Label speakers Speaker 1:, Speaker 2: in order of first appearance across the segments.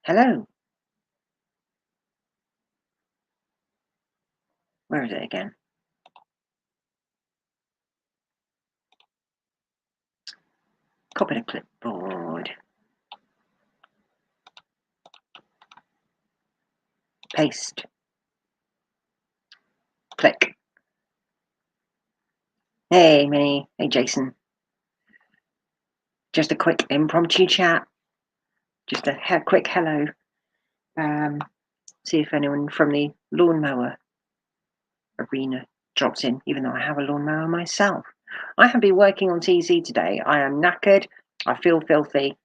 Speaker 1: Hello. Where is it again? Copy the clipboard. Paste. Click. Hey, Minnie. Hey, Jason. Just a quick impromptu chat. Just a quick hello. See if anyone from the lawnmower arena drops in, even though I have a lawnmower myself. I have been working on TZ today. I am knackered. I feel filthy.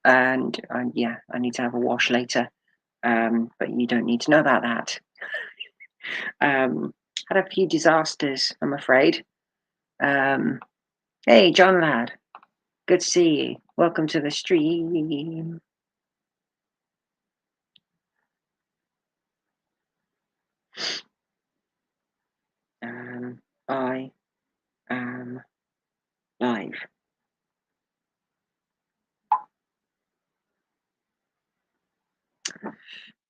Speaker 1: And yeah, I need to have a wash later. But you don't need to know about that. Had a few disasters, I'm afraid. Hey, John lad. Good to see you. Welcome to the stream. I am live.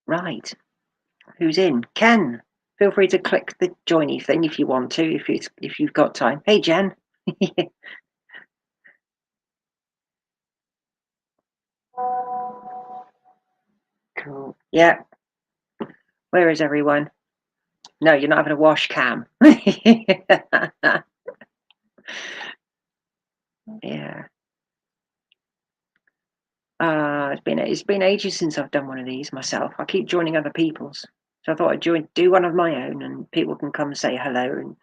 Speaker 1: Right. Who's in? Ken. Feel free to click the joiny thing if you want to, if you've got time. Hey, Jen. Cool. Yeah. Where is everyone? No, you're not having a wash cam. Yeah. It's been ages since I've done one of these myself. I keep joining other people's, so I thought I'd do one of my own, and people can come say hello and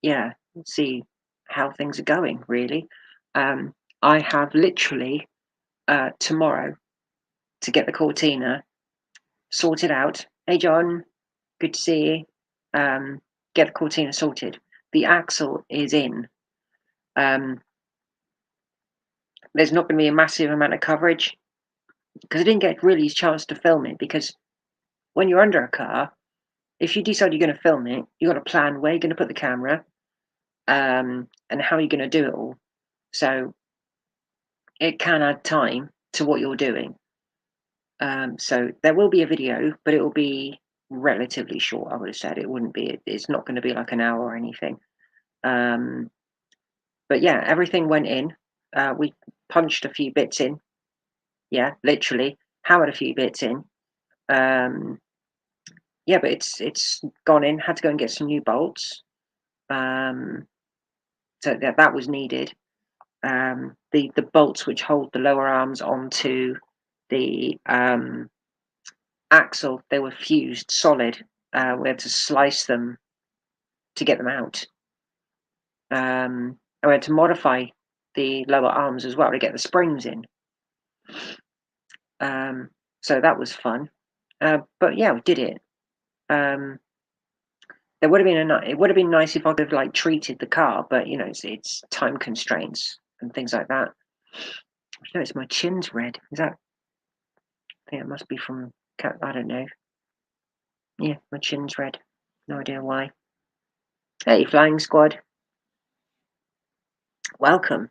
Speaker 1: yeah, see how things are going. Really, I have literally tomorrow to get the Cortina sorted out. Hey, John, good to see you. Get the Cortina sorted. The axle is in. There's not going to be a massive amount of coverage because I didn't get really a chance to film it, because when you're under a car, if you decide you're going to film it, you've got to plan where you're going to put the camera, and how you're going to do it all. So it can add time to what you're doing. So there will be a video, but it will be relatively short. I would have said it wouldn't be. It's not going to be like an hour or anything. But yeah, everything went in. We punched a few bits in. Yeah, literally hammered a few bits in. Yeah, but it's gone in. Had to go and get some new bolts. So that was needed. The bolts which hold the lower arms onto the axle, they were fused solid. We had to slice them to get them out. And we had to modify the lower arms as well to get the springs in. So that was fun. But yeah, we did it. There would have been it would have been nice if I could have like treated the car, but you know, it's time constraints and things like that. I notice my chin's red. Is that? I think it must be from. I don't know. Yeah, my chin's red. No idea why. Hey, flying squad. Welcome.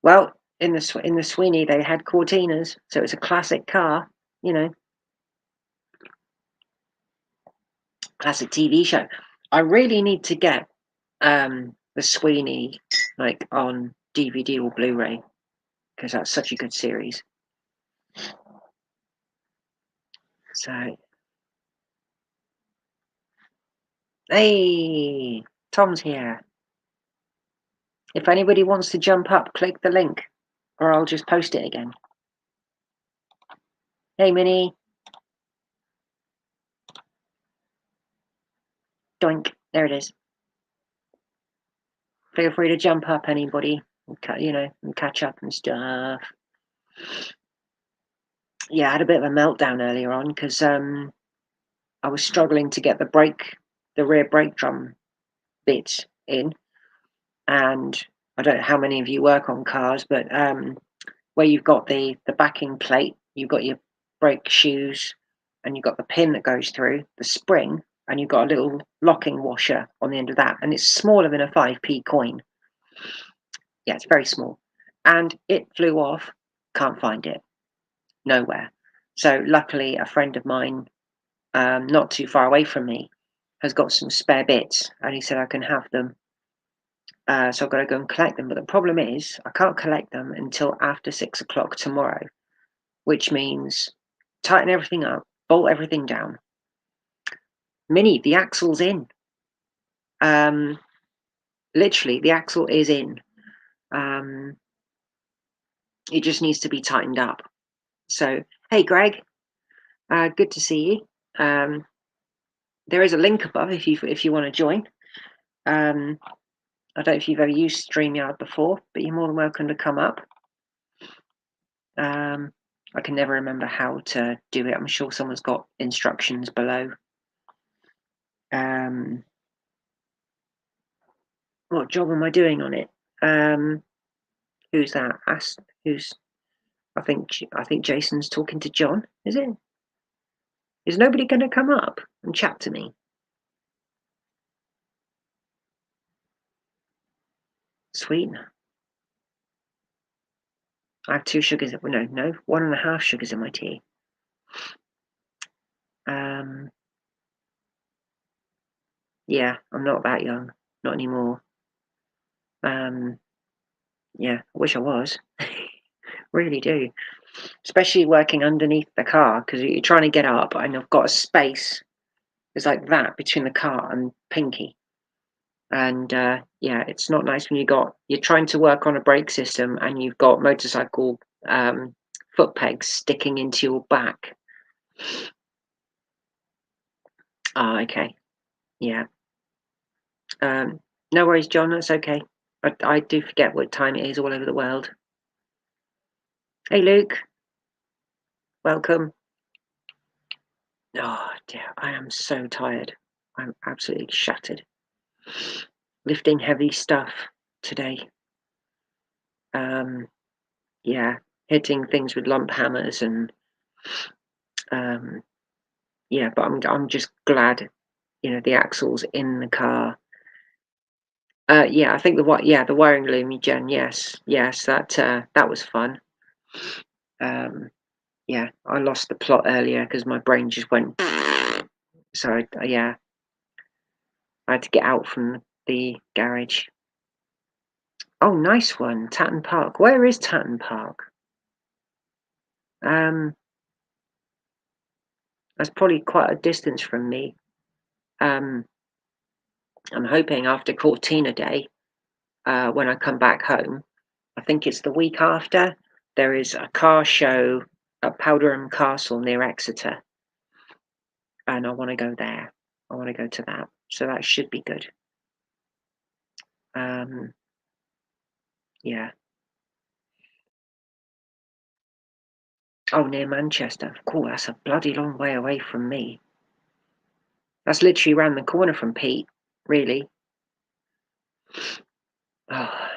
Speaker 1: Well, in the Sweeney they had Cortinas, so it's a classic car. You know, classic TV show. I really need to get the Sweeney like on DVD or Blu-ray, because that's such a good series. So, hey, Tom's here. If anybody wants to jump up, click the link, or I'll just post it again. Hey, Minnie. Doink. There it is. Feel free to jump up, anybody. You know, and catch up and stuff. Yeah, I had a bit of a meltdown earlier on because I was struggling to get the rear brake drum bit in, and I don't know how many of you work on cars, but where you've got the backing plate, you've got your brake shoes, and you've got the pin that goes through the spring, and you've got a little locking washer on the end of that, and it's smaller than a 5p coin. Yeah, it's very small, and it flew off. Can't find it. nowhere. So luckily, a friend of mine, not too far away from me, has got some spare bits, and he said I can have them. So I've got to go and collect them. But the problem is, I can't collect them until after 6 o'clock tomorrow, which means tighten everything up, bolt everything down. Mini, the axle's in. Literally, the axle is in. It just needs to be tightened up. So, hey, Greg, good to see you. There is a link above if you want to join. I don't know if you've ever used StreamYard before, but you're more than welcome to come up. I can never remember how to do it. I'm sure someone's got instructions below. What job am I doing on it? Who's that? Who's? I think Jason's talking to John. Is it? Is nobody going to come up and chat to me? Sweet. I have 2 sugars. No, 1.5 sugars in my tea. Yeah, I'm not that young. Not anymore. Yeah, I wish I was. Really do. Especially working underneath the car because you're trying to get up and I've got a space. It's like that between the car and Pinky. And yeah, it's not nice when you're trying to work on a brake system and you've got motorcycle foot pegs sticking into your back. Oh, okay. Yeah. No worries, John. That's okay. I do forget what time it is all over the world. Hey, Luke. Welcome. Oh dear, I am so tired. I'm absolutely shattered. Lifting heavy stuff today. Yeah, hitting things with lump hammers and yeah, but I'm just glad, the axle's in the car. Yeah, I think the wiring loom, Jen. Yes, that was fun. Yeah, I lost the plot earlier because my brain just went. So yeah, I had to get out from the garage. Oh, nice one, Tatton Park. Where is Tatton Park? That's probably quite a distance from me. I'm hoping after Cortina Day, when I come back home, I think it's the week after, there is a car show at Powderham Castle near Exeter, and I want to go there. I want to go to that, so that should be good. Yeah. Oh, near Manchester. Cool, that's a bloody long way away from me. That's literally round the corner from Pete, really. Oh.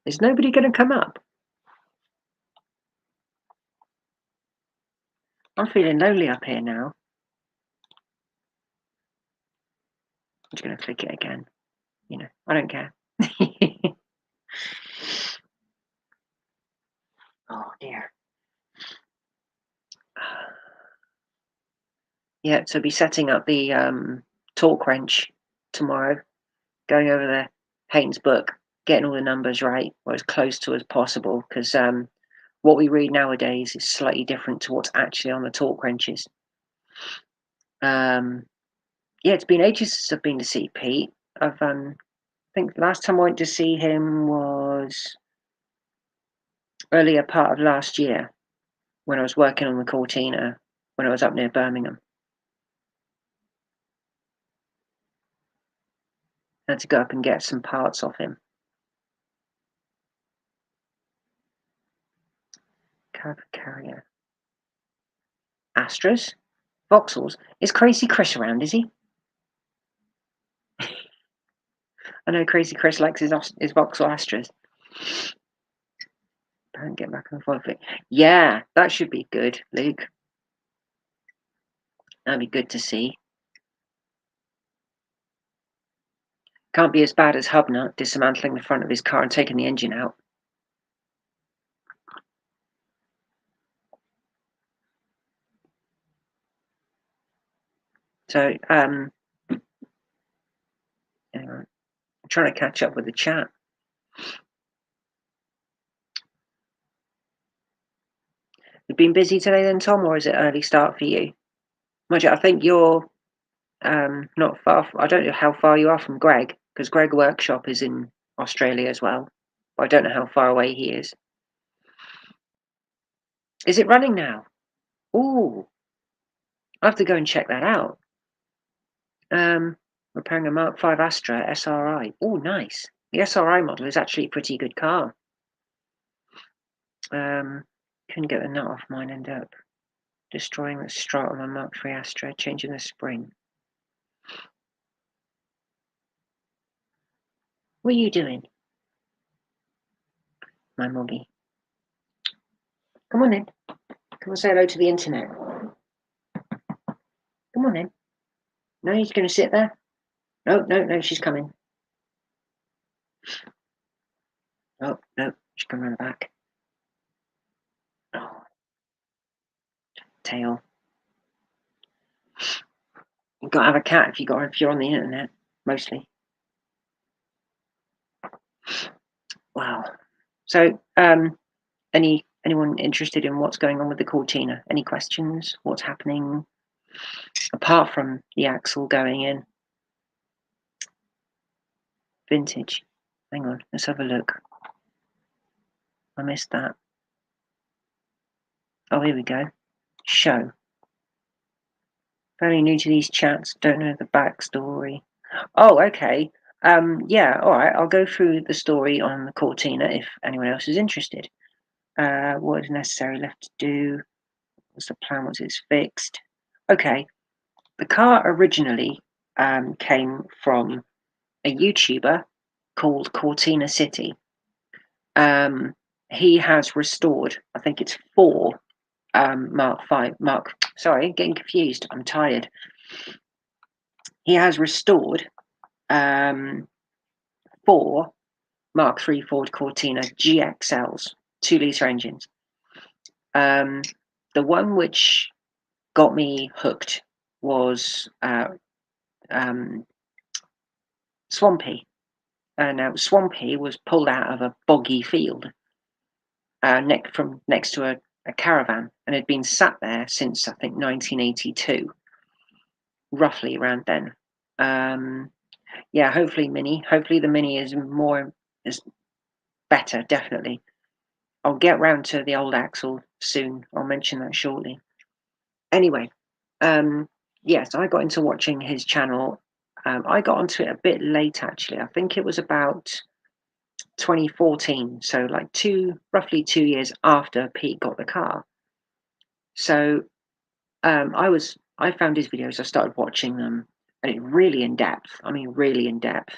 Speaker 1: Is nobody going to come up? I'm feeling lonely up here now. I'm just going to click it again. I don't care. Oh, dear. Yeah, so be setting up the torque wrench tomorrow, going over the Haynes book, getting all the numbers right, or as close to as possible, because what we read nowadays is slightly different to what's actually on the torque wrenches. Yeah, it's been ages since I've been to see Pete. I think the last time I went to see him was earlier part of last year when I was working on the Cortina when I was up near Birmingham. I had to go up and get some parts off him. Cab carrier. Astras? Vauxhalls? Is Crazy Chris around, is he? I know Crazy Chris likes his Vauxhall Astras. Don't get back and forth. Yeah, that should be good, Luke. That'd be good to see. Can't be as bad as Hubnut dismantling the front of his car and taking the engine out. So, I'm trying to catch up with the chat. You've been busy today then, Tom, or is it early start for you? Mind you, I think you're not far. I don't know how far you are from Greg, because Greg Workshop is in Australia as well. But I don't know how far away he is. Is it running now? Ooh, I have to go and check that out. Repairing a Mark V Astra SRI. Oh, nice. The SRI model is actually a pretty good car. Couldn't get the nut off mine, end up destroying the strut on my Mark III Astra, changing the spring. What are you doing, my moggy? Come on in. Come on, say hello to the internet. Come on in. No, he's going to sit there. No, she's coming. Oh, no, she's coming around the back. Oh, tail. You've got to have a cat if you're on the internet, mostly. Wow. So, anyone interested in what's going on with the Cortina? Any questions? What's happening apart from the axle going in? Vintage. Hang on, let's have a look. I missed that. Oh, here we go. Show. Very new to these chats. Don't know the backstory. Oh, okay. Yeah, all right. I'll go through the story on the Cortina if anyone else is interested. What is necessary left to do? What's the plan once it's fixed? Okay. The car originally came from a YouTuber called Cortina City. He has restored, I think it's 4 getting confused. I'm tired. He has restored 4 Mark III Ford Cortina GXLs, 2-litre engines. The one which got me hooked was Swampy. Now, Swampy was pulled out of a boggy field next to a caravan and had been sat there since, I think, 1982, roughly around then. Yeah, hopefully the Mini is better, definitely. I'll get round to the old axle soon. I'll mention that shortly. Anyway, yes, I got into watching his channel. I got onto it a bit late, actually. I think it was about 2014, so like roughly 2 years after Pete got the car. So I found his videos, I started watching them, and it really in depth. I mean, really in depth.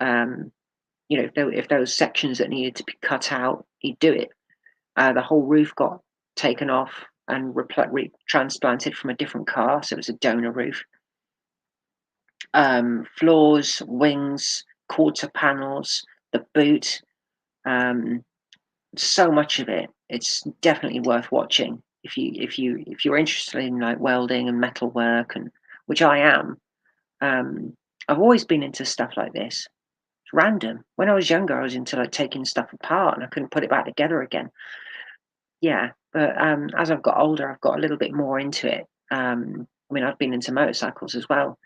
Speaker 1: If there was sections that needed to be cut out, he'd do it. The whole roof got taken off and transplanted from a different car, so it was a donor roof. Floors, wings, quarter panels, the boot, so much of it. It's definitely worth watching if you're interested in like welding and metal work, and which I am. I've always been into stuff like this. It's random. When I was younger, I was into like taking stuff apart and I couldn't put it back together again. Yeah, but as I've got older, I've got a little bit more into it. I mean, I've been into motorcycles as well.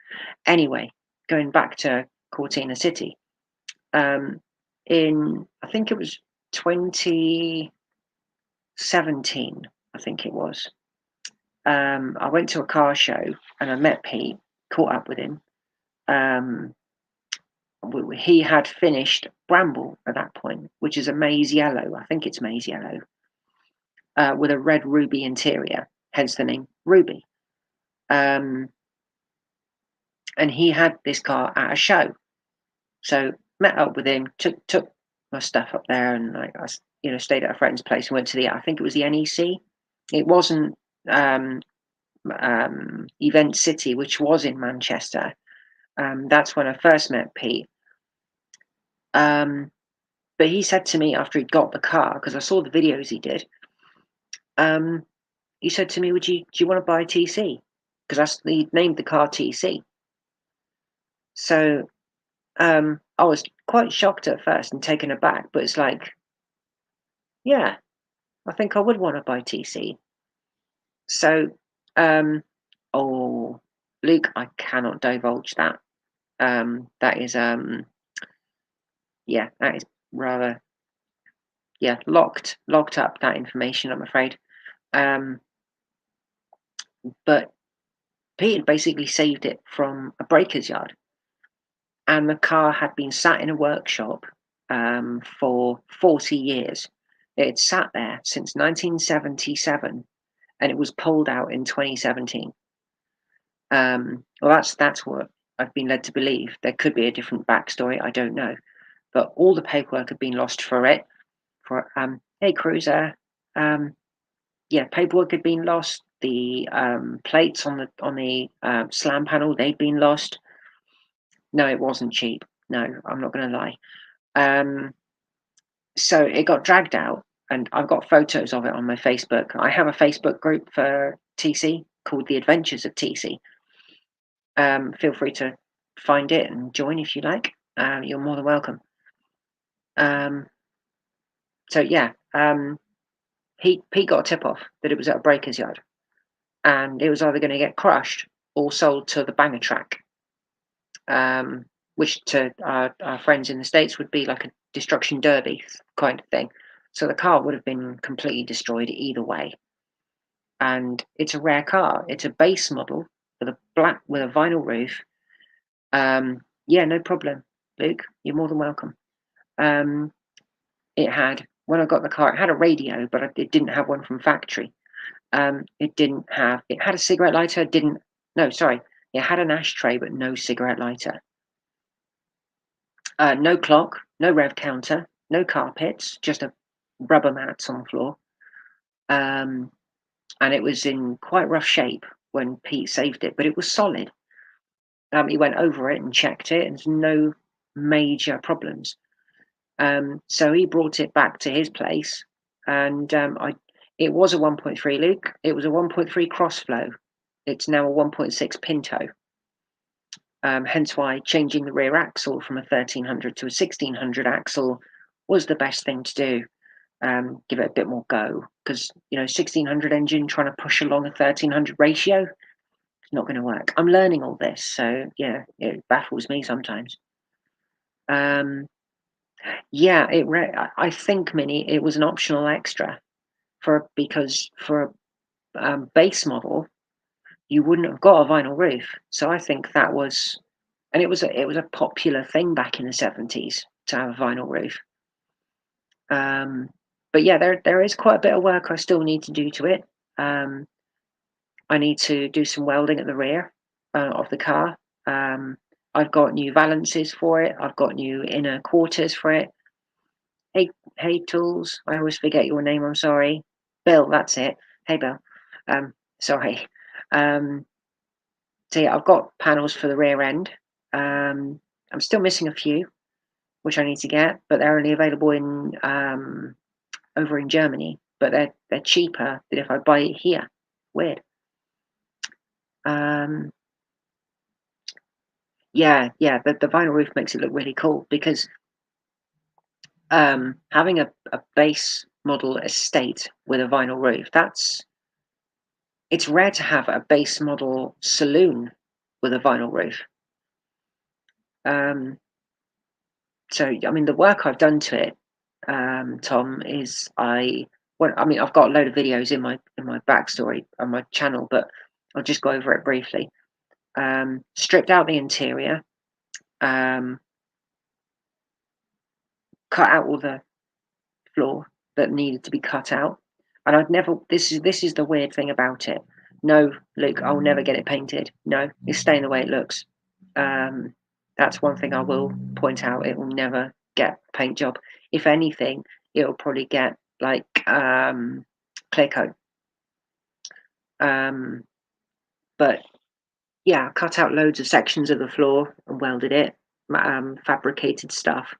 Speaker 1: Anyway, going back to Cortina City, in I think it was 2017, I think it was. I went to a car show and I met Pete, caught up with him. He had finished Bramble at that point, which is a maize yellow. I think it's maize yellow. With a red ruby interior, hence the name Ruby. And he had this car at a show, so met up with him, took my stuff up there, and I stayed at a friend's place and went to I think it was the NEC. It wasn't Event City, which was in Manchester. That's when I first met Pete. Um, but he said to me after he'd got the car, because I saw the videos he did, um, he said to me, do you want to buy a TC? Because he named the car TC. So I was quite shocked at first and taken aback, but it's like, yeah, I think I would want to buy TC. So, um, oh, Luke, I cannot divulge that. That is, yeah, that is rather, yeah, locked up, that information, I'm afraid. But Pete had basically saved it from a breaker's yard, and the car had been sat in a workshop for 40 years. It had sat there since 1977, and it was pulled out in 2017. Well, that's what I've been led to believe. There could be a different backstory, I don't know. But all the paperwork had been lost for it. Hey Cruiser, yeah, paperwork had been lost. The plates on the slam panel, they'd been lost. No, it wasn't cheap. No, I'm not going to lie. So it got dragged out, and I've got photos of it on my Facebook. I have a Facebook group for TC called The Adventures of TC. Feel free to find it and join if you like. You're more than welcome. So yeah, Pete got a tip off that it was at a breaker's yard, and it was either going to get crushed or sold to the banger track, which to our friends in the States would be like a destruction derby kind of thing. So the car would have been completely destroyed either way. And it's a rare car. It's a base model with a vinyl roof. Yeah, no problem, Luke. You're more than welcome. It had, when I got the car, it had a radio, but it didn't have one from factory. It had a cigarette lighter. It had an ashtray, but no cigarette lighter. No clock, no rev counter, no carpets, just a rubber mats on the floor. And it was in quite rough shape when Pete saved it, but it was solid. He went over it and checked it, and there's no major problems. So he brought it back to his place, and it was a 1.3, Luke. It was a 1.3 Crossflow. It's now a 1.6 Pinto. Hence why changing the rear axle from a 1300 to a 1600 axle was the best thing to do. Give it a bit more go, because 1600 engine trying to push along a 1300 ratio, it's not going to work. I'm learning all this, so yeah, it baffles me sometimes. Yeah, I think, Mini, it was an optional extra because for a base model, you wouldn't have got a vinyl roof. So I think that was, and it was a popular thing back in the 70s to have a vinyl roof. But yeah, there is quite a bit of work I still need to do to it. I need to do some welding at the rear of the car. I've got new valances for it. I've got new inner quarters for it. Hey, Tools. I always forget your name. I'm sorry, Bill. That's it. Hey, Bill. Sorry. So yeah, I've got panels for the rear end. I'm still missing a few, which I need to get, but they're only available in over in Germany. But they're cheaper than if I buy it here. Weird. Yeah. The vinyl roof makes it look really cool because having a base model estate with a vinyl roof, it's rare to have a base model saloon with a vinyl roof. So I mean, the work I've done to it, Tom, is I've got a load of videos in my backstory on my channel, but I'll just go over it briefly. Stripped out the interior, cut out all the floor that needed to be cut out, and I'd never. This is the weird thing about it. No, Luke, I'll never get it painted. No, it's staying the way it looks. That's one thing I will point out. It will never get a paint job. If anything, it'll probably get like clear coat. But yeah, I cut out loads of sections of the floor and welded it, fabricated stuff.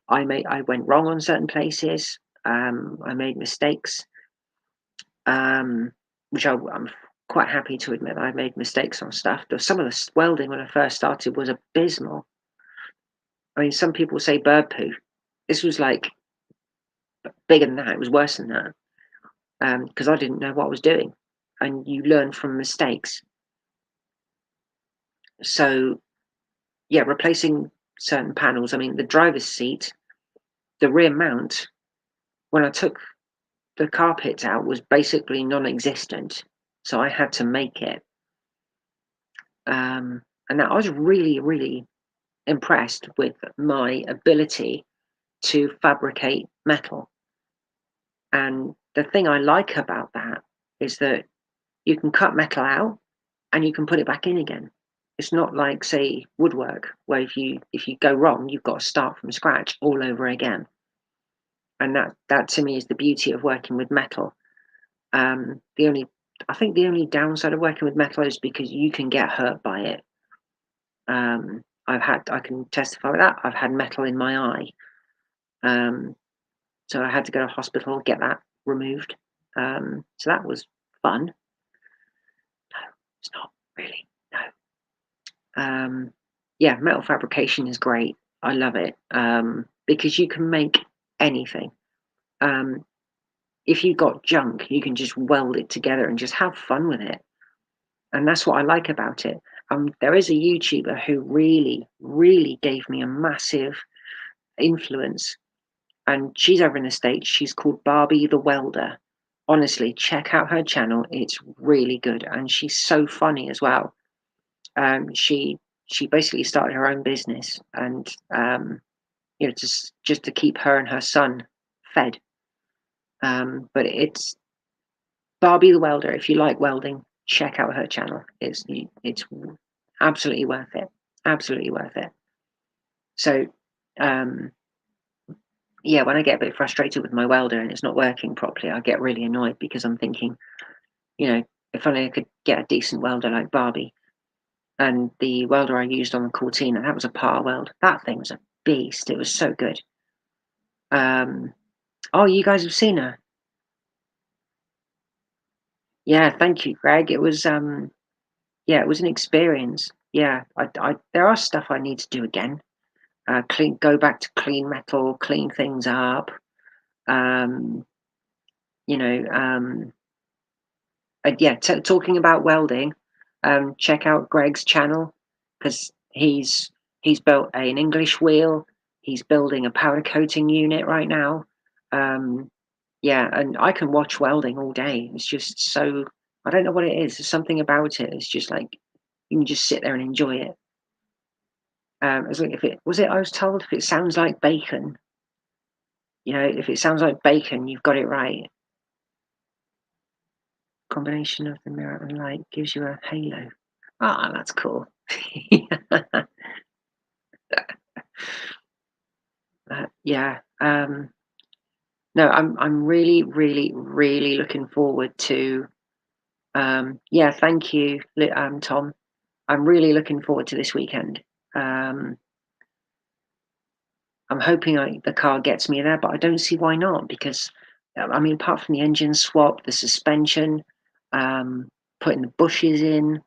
Speaker 1: I went wrong on certain places. I made mistakes, um, which I'm quite happy to admit that I made mistakes on stuff. Some of the welding when I first started was abysmal. I mean, some people say bird poo. This was like bigger than that. It was worse than that because I didn't know what I was doing, and you learn from mistakes. So yeah, replacing certain panels. I mean, the driver's seat, the rear mount. When I took the carpet out, was basically non-existent, so I had to make it. And that I was really, really impressed with my ability to fabricate metal. And the thing I like about that is that you can cut metal out and you can put it back in again. It's not like, say, woodwork, where if you go wrong, you've got to start from scratch all over again. And that to me is the beauty of working with metal. The only I think the only downside of working with metal is because you can get hurt by it. I can testify with that. I've had metal in my eye, um, so I had to go to hospital, get that removed. So that was fun. No, it's not really. No. Yeah, metal fabrication is great. I love it because you can make anything. Um, if you've got junk, you can just weld it together and just have fun with it. And that's what I like about it. There is a YouTuber who really, really gave me a massive influence, and she's over in the States. She's called Barbie the Welder. Honestly, check out her channel. It's really good, and she's so funny as well. She basically started her own business, and just to keep her and her son fed. But it's Barbie the Welder. If you like welding, check out her channel. It's absolutely worth it. Absolutely worth it. So, um, yeah, when I get a bit frustrated with my welder and it's not working properly, I get really annoyed because I'm thinking, if only I could get a decent welder like Barbie. And the welder I used on the Cortina, that was a par weld. That thing was a beast. It was so good. Oh, you guys have seen her? Yeah, thank you, Greg. Yeah, it was an experience. Yeah, there are stuff I need to do again. Go back to clean metal, clean things up. Um, you know, yeah. Talking about welding, check out Greg's channel because he's built an English wheel. He's building a powder coating unit right now. Um, yeah, and I can watch welding all day. It's just so I don't know what it is. There's something about it. It's just like you can just sit there and enjoy it. As like if it was it, I was told if it sounds like bacon, if it sounds like bacon, you've got it right. Combination of the mirror and light gives you a halo. Ah, that's cool. Yeah. No, I'm really, really, really looking forward to. Yeah, thank you, Tom. I'm really looking forward to this weekend. Um, I'm hoping the car gets me there, but I don't see why not because, I mean, apart from the engine swap, the suspension, putting the bushes in,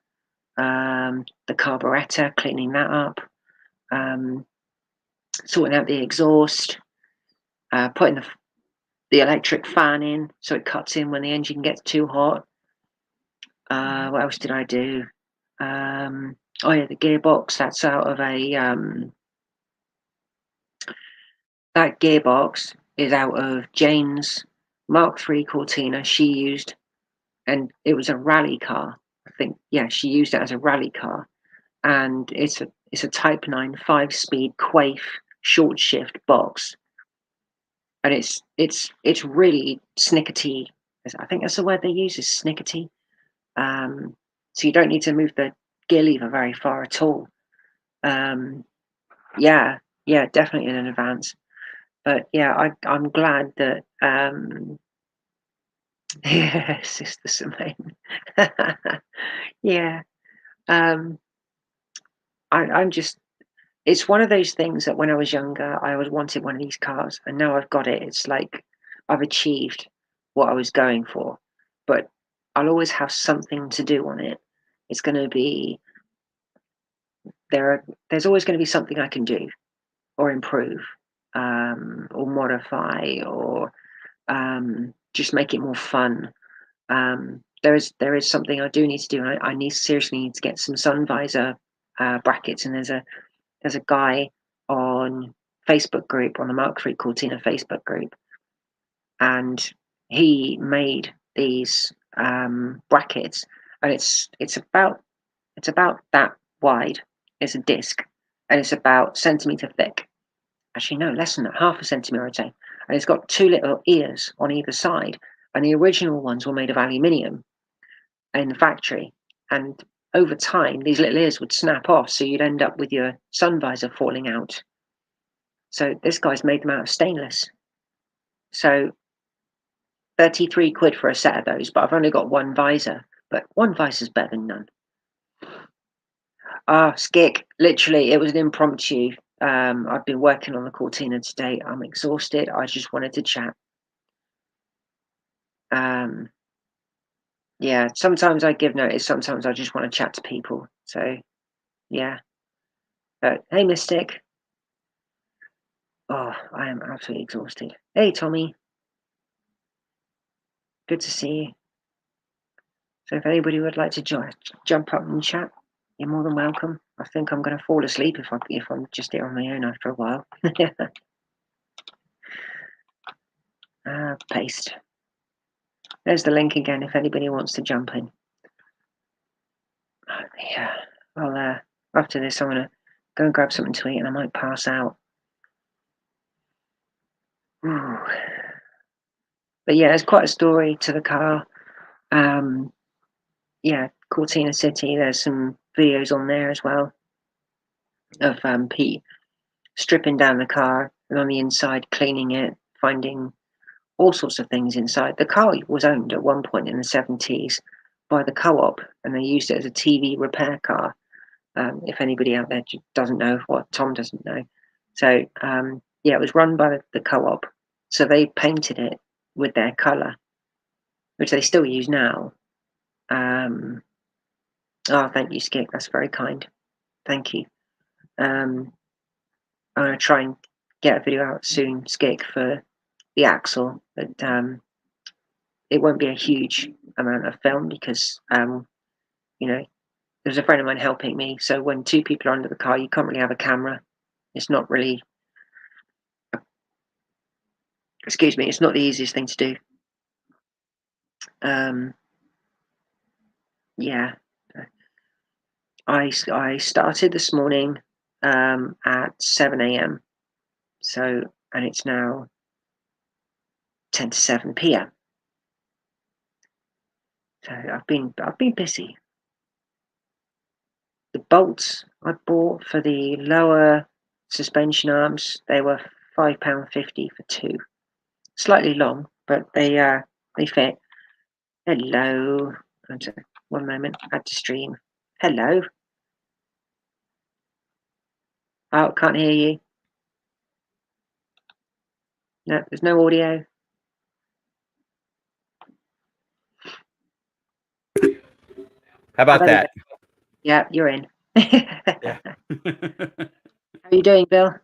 Speaker 1: the carburetor, cleaning that up, um, sorting out the exhaust, putting the electric fan in so it cuts in when the engine gets too hot. What else did I do? Oh yeah, the gearbox. That's out of that gearbox is out of Jane's Mark III Cortina she used, and it was a rally car. I think, yeah, she used it as a rally car, and it's a Type 9 5-speed Quaife short shift box, and it's really snickety. I think that's the word they use is snickety. So you don't need to move the gear lever very far at all. Um, yeah, yeah, definitely in advance. But yeah, I'm glad that yeah, Sister Simone. Yeah. I'm just It's one of those things that when I was younger, I always wanted one of these cars, and now I've got it. It's like I've achieved what I was going for, but I'll always have something to do on it. It's going to be there's always going to be something I can do or improve, or modify, or just make it more fun. There is something I do need to do. I seriously need to get some sun visor brackets, and there's a guy on Facebook group, on the Mark III Cortina Facebook group, and he made these brackets, and it's about that wide. It's a disc, and it's about centimeter thick. Actually, no, less than that, half a centimeter, I'd say. And it's got two little ears on either side, and the original ones were made of aluminium in the factory. And over time, these little ears would snap off, so you'd end up with your sun visor falling out. So this guy's made them out of stainless. So 33 quid for a set of those, but I've only got one visor. But one visor's better than none. Skick. Literally, it was an impromptu. I've been working on the Cortina today. I'm exhausted. I just wanted to chat. Yeah, sometimes I give notice. Sometimes I just want to chat to people. So, yeah. But hey, Mystic. Oh, I am absolutely exhausted. Hey, Tommy. Good to see you. So if anybody would like to jump up and chat, you're more than welcome. I think I'm going to fall asleep if I'm just here on my own after a while. Paste. There's the link again if anybody wants to jump in. Yeah. Well, after this, I'm going to go and grab something to eat, and I might pass out. Ooh. But yeah, it's quite a story to the car. Yeah, Cortina City. There's some videos on there as well of Pete stripping down the car, and on the inside cleaning it, finding all sorts of things inside. The car was owned at one point in the 70s by the co-op, and they used it as a TV repair car. If anybody out there doesn't know what Tom doesn't know. So, yeah, it was run by the co-op. So they painted it with their colour, which they still use now. Thank you, Skip. That's very kind. Thank you. I'm going to try and get a video out soon, Skik, for the axle. But it won't be a huge amount of film because, there's a friend of mine helping me. So when two people are under the car, you can't really have a camera. It's not really, excuse me, it's not the easiest thing to do. Yeah. I started this morning at 7 a.m. So, and it's now 10 to 7 p.m. So I've been busy. The bolts I bought for the lower suspension arms, they were £5.50 for two. Slightly long, but they fit. Hello. One moment. Add to stream. Hello. Oh, can't hear you. No, there's no audio.
Speaker 2: How about that?
Speaker 1: Yeah, you're in.
Speaker 2: Yeah.
Speaker 1: How are you doing, Bill?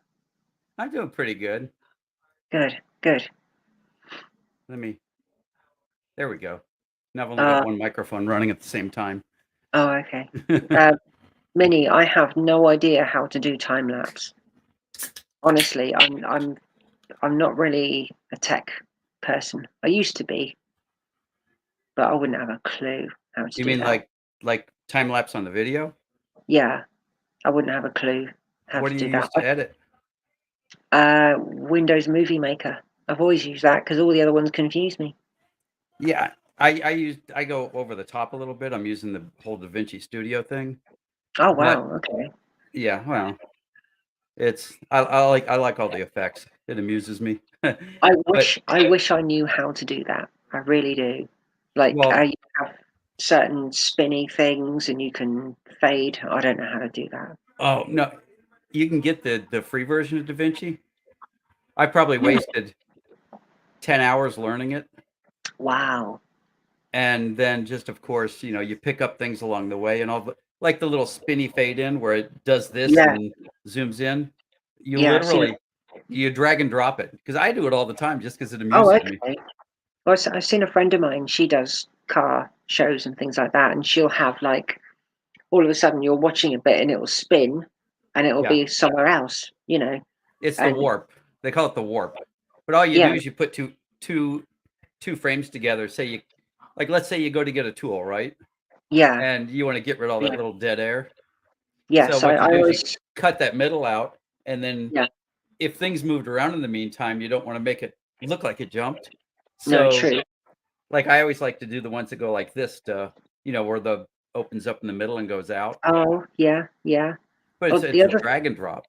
Speaker 2: I'm doing pretty good.
Speaker 1: Good.
Speaker 2: There we go. Now I've only got one microphone running at the same time.
Speaker 1: Oh, okay. Minnie, I have no idea how to do time lapse. Honestly, I'm not really a tech person. I used to be, but I wouldn't have a clue how to do that.
Speaker 2: You mean like time lapse on the video?
Speaker 1: Yeah, I wouldn't have a clue how
Speaker 2: what
Speaker 1: to
Speaker 2: do
Speaker 1: do
Speaker 2: you
Speaker 1: that.
Speaker 2: use to edit?
Speaker 1: Windows Movie Maker. I've always used that because all the other ones confuse me.
Speaker 2: Yeah, I go over the top a little bit. I'm using the whole DaVinci Studio thing.
Speaker 1: Oh wow, okay.
Speaker 2: Yeah, well, I like all the effects. It amuses me.
Speaker 1: I wish I knew how to do that. I really do. Like you have certain spinny things and you can fade. I don't know how to do that.
Speaker 2: Oh no, you can get the free version of DaVinci. I probably
Speaker 1: Yeah.
Speaker 2: wasted 10 hours learning it.
Speaker 1: Wow.
Speaker 2: And then just, of course, you pick up things along the way and all like the little spinny fade in where it does this
Speaker 1: Yeah.
Speaker 2: and zooms in. You
Speaker 1: Yeah. I've seen it.
Speaker 2: literally you drag and drop it because I do it all the time just because it
Speaker 1: Oh,
Speaker 2: amuses me.
Speaker 1: okay. Well, I've seen a friend of mine. She does car shows and things like that, and she'll have like all of a sudden you're watching a bit and it will spin, and it will
Speaker 2: Yeah,
Speaker 1: be somewhere else.
Speaker 2: it's the
Speaker 1: And
Speaker 2: warp. They call it the warp. But all you do
Speaker 1: yeah,
Speaker 2: is you put two frames together. Say let's say you go to get a tool, right?
Speaker 1: yeah,
Speaker 2: And you want to get rid of all that
Speaker 1: yeah,
Speaker 2: little dead air.
Speaker 1: yeah.
Speaker 2: So
Speaker 1: So
Speaker 2: what you
Speaker 1: I
Speaker 2: do is you
Speaker 1: always,
Speaker 2: cut that middle out, and then
Speaker 1: yeah,
Speaker 2: if things moved around in the meantime, you don't want to make it look like it jumped.
Speaker 1: no,
Speaker 2: So,
Speaker 1: true.
Speaker 2: like, I always like to do the ones that go like this where the opens up in the middle and goes out.
Speaker 1: Oh, yeah, yeah.
Speaker 2: But
Speaker 1: Oh,
Speaker 2: it's a drag and drop.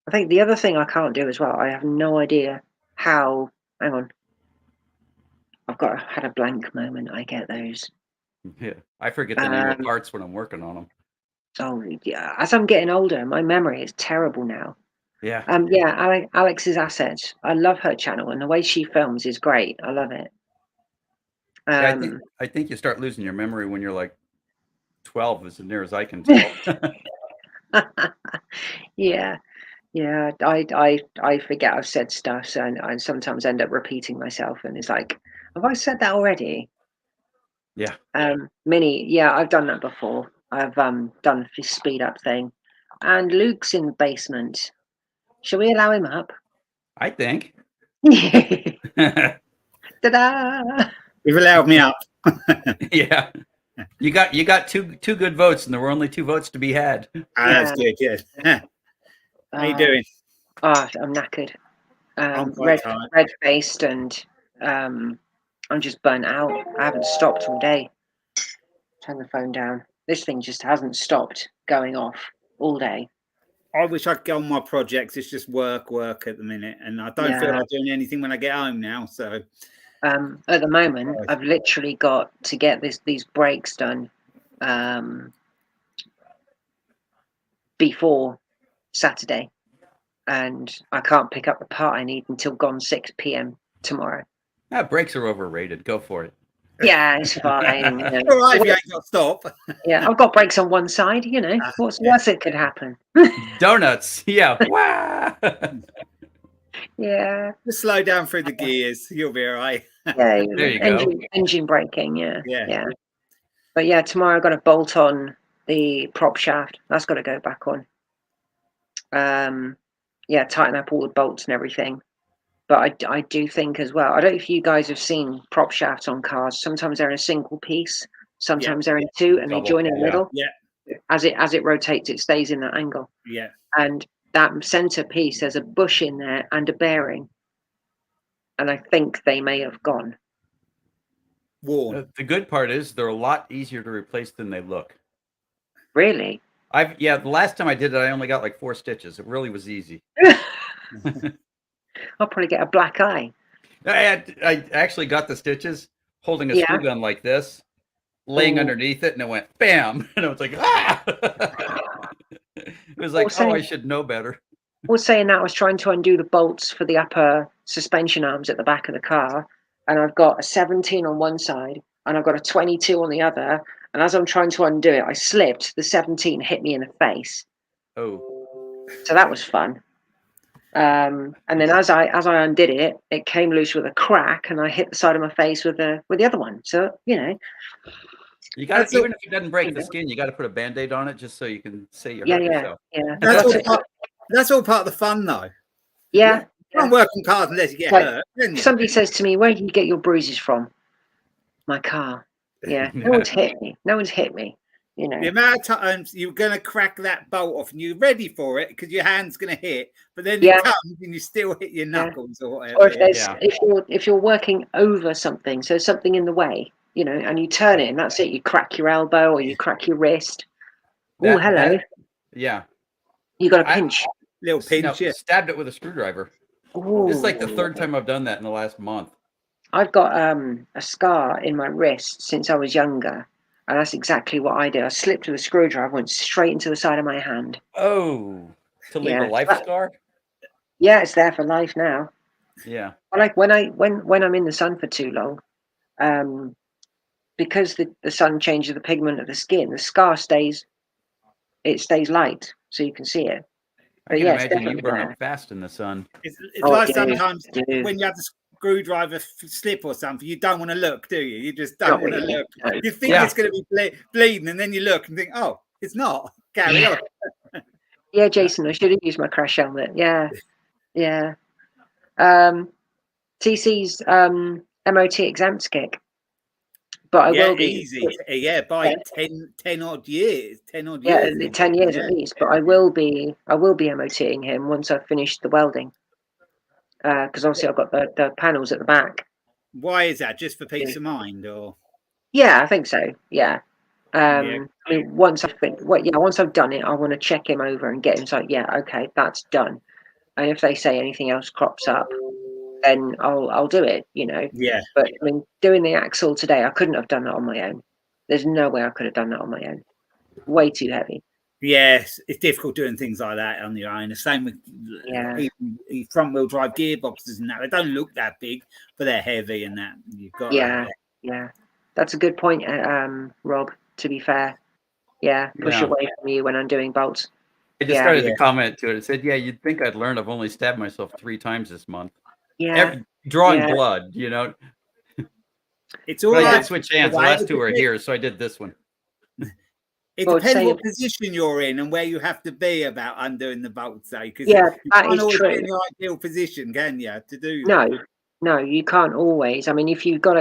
Speaker 1: I think the other thing I can't do as well. I have no idea how. Hang on, had a blank moment. I get those.
Speaker 2: Yeah, I forget the name of
Speaker 1: Um,
Speaker 2: parts when I'm working on them.
Speaker 1: oh yeah. As I'm getting older, my memory is terrible now.
Speaker 2: Yeah,
Speaker 1: Yeah, Alex's Assets. I love her channel, and the way she films is great. I love it.
Speaker 2: yeah. I think
Speaker 1: Um,
Speaker 2: I think you start losing your memory when you're like 12, as near as I can tell.
Speaker 1: yeah, yeah. I forget I've said stuff, so I sometimes end up repeating myself, and it's like, have I said that already?
Speaker 2: Yeah,
Speaker 1: Yeah, I've done that before. I've done the speed up thing, and Luke's in the basement. Shall we allow him up?
Speaker 2: I think.
Speaker 1: Ta-da!
Speaker 3: You've allowed me up.
Speaker 2: Yeah, you got two good votes, and there were only two votes to be had.
Speaker 3: That's
Speaker 1: Yeah.
Speaker 3: good. Yeah. How you doing?
Speaker 1: I'm knackered.
Speaker 3: I'm quite tired.
Speaker 1: Red faced, and I'm just burnt out. I haven't stopped all day. Turn the phone down. This thing just hasn't stopped going off all day.
Speaker 3: I wish I could get on my projects. It's just work at the minute, and I don't feel
Speaker 1: Yeah.
Speaker 3: like doing anything when I get home now. So
Speaker 1: At the moment, I've literally got to get these breaks done before Saturday, and I can't pick up the part I need until gone 6 p.m. tomorrow.
Speaker 2: Brakes are overrated. Go for it.
Speaker 1: Yeah, it's fine.
Speaker 3: all right, if you ain't got to stop.
Speaker 1: Yeah, I've got brakes on one side. What's the worst that could happen?
Speaker 2: Donuts. Yeah. Wow.
Speaker 1: Yeah.
Speaker 3: Just slow down through the gears. You'll be all right.
Speaker 1: Yeah,
Speaker 2: There you go.
Speaker 1: engine braking. Yeah.
Speaker 3: Yeah.
Speaker 1: But yeah, tomorrow I've got to bolt on the prop shaft. That's got to go back on. Yeah, tighten up all the bolts and everything. But I do think as well. I don't know if you guys have seen prop shafts on cars. Sometimes they're in a single piece. Sometimes they're in two, and they
Speaker 2: Double,
Speaker 1: join in the middle.
Speaker 3: Yeah.
Speaker 1: As it rotates, it stays in that angle.
Speaker 3: Yeah.
Speaker 1: And that center piece, there's a bush in there and a bearing. And I think they may have gone.
Speaker 3: Worn.
Speaker 2: The good part is they're a lot easier to replace than they look.
Speaker 1: Really?
Speaker 2: The last time I did it, I only got like 4 stitches. It really was easy.
Speaker 1: I'll probably get a black eye.
Speaker 2: I actually got the stitches holding a screw gun like this, laying underneath it, and it went bam, and I was like, ah! It was like, I should know better.
Speaker 1: Well, saying that, I was trying to undo the bolts for the upper suspension arms at the back of the car, and I've got a 17 on one side, and I've got a 22 on the other, and as I'm trying to undo it, I slipped. The 17 hit me in the face.
Speaker 2: Oh.
Speaker 1: So that was fun. And then as I undid it, it came loose with a crack, and I hit the side of my face with the other one. So
Speaker 2: you got even if it doesn't break the skin, you got to put a Band-Aid on it just so you can say you hurt yourself.
Speaker 1: Yeah.
Speaker 3: That's all part of the fun, though.
Speaker 1: Yeah.
Speaker 3: You can't work on cars unless you get hurt.
Speaker 1: Somebody says to me, "Where do you get your bruises from?" My car. Yeah. No one's hit me. No one's hit me.
Speaker 3: The amount of times you're going to crack that bolt off and you're ready for it because your hand's going to hit, but then it comes and you still hit your knuckles or whatever.
Speaker 1: Or if you're working over something, so something in the way, and you turn it and that's it, you crack your elbow or you crack your wrist. Oh, hello.
Speaker 2: Yeah.
Speaker 1: You got a pinch.
Speaker 3: Little pinch.
Speaker 2: No, stabbed it with a screwdriver.
Speaker 1: Ooh.
Speaker 2: This is like the 3rd time I've done that in the last month.
Speaker 1: I've got a scar in my wrist since I was younger. And that's exactly what I did. I slipped with a screwdriver, went straight into the side of my hand.
Speaker 2: Oh. to leave a life scar?
Speaker 1: Yeah, it's there for life now.
Speaker 2: Yeah.
Speaker 1: Like when I'm in the sun for too long, because the sun changes the pigment of the skin, the scar stays light, so you can see it.
Speaker 2: I
Speaker 1: But
Speaker 2: can
Speaker 1: yeah, it's
Speaker 2: imagine you
Speaker 1: definitely
Speaker 2: burn
Speaker 1: there.
Speaker 2: up fast in the sun.
Speaker 3: It's
Speaker 1: Oh,
Speaker 3: like
Speaker 1: I do,
Speaker 3: sometimes
Speaker 1: I do.
Speaker 3: when you have the screwdriver slip or something, you don't want to look, do you? You just
Speaker 1: Not
Speaker 3: don't want to
Speaker 1: really,
Speaker 3: look.
Speaker 1: no.
Speaker 3: You think
Speaker 2: Yeah.
Speaker 3: it's going to be bleeding, and then you look and think, oh, it's not. Carry on.
Speaker 1: Yeah, Jason, I should have used my crash helmet. Yeah, yeah. TC's MOT exempt kick, but I
Speaker 3: Yeah,
Speaker 1: will be.
Speaker 3: easy. Yeah, by 10 odd years. 10 odd
Speaker 1: Yeah,
Speaker 3: years.
Speaker 1: 10 years at least. But I will be MOTing him once I've finished the welding, because obviously I've got the panels at the back.
Speaker 3: Why is that? Just for peace of mind, or?
Speaker 1: Yeah, I think so. Yeah.
Speaker 3: Yeah.
Speaker 1: I mean, once I've done it, I want to check him over and get him. So yeah, okay, that's done. And if they say anything else crops up, then I'll do it.
Speaker 3: Yeah.
Speaker 1: But I mean, doing the axle today, I couldn't have done that on my own. There's no way I could have done that on my own. Way too heavy.
Speaker 3: Yes, it's difficult doing things like that on your own. The same with even front wheel drive gearboxes and that. They don't look that big, but they're heavy and that. You've got
Speaker 1: yeah. That's a good point, Rob. To be fair, push away from you when I'm doing bolts.
Speaker 2: I just started to comment to it. It said, "Yeah, you'd think I'd learn. I've only stabbed myself 3 times this month. Drawing blood, you know."
Speaker 3: It's all right.
Speaker 2: I did switch hands. The last 2 are here, so I did this one.
Speaker 3: It depends what position you're in and where you have to be about undoing the bolts, because
Speaker 1: that
Speaker 3: you can't
Speaker 1: is
Speaker 3: always
Speaker 1: true.
Speaker 3: be in the ideal position, can you, to do that?
Speaker 1: No, you can't always. I mean, if you've got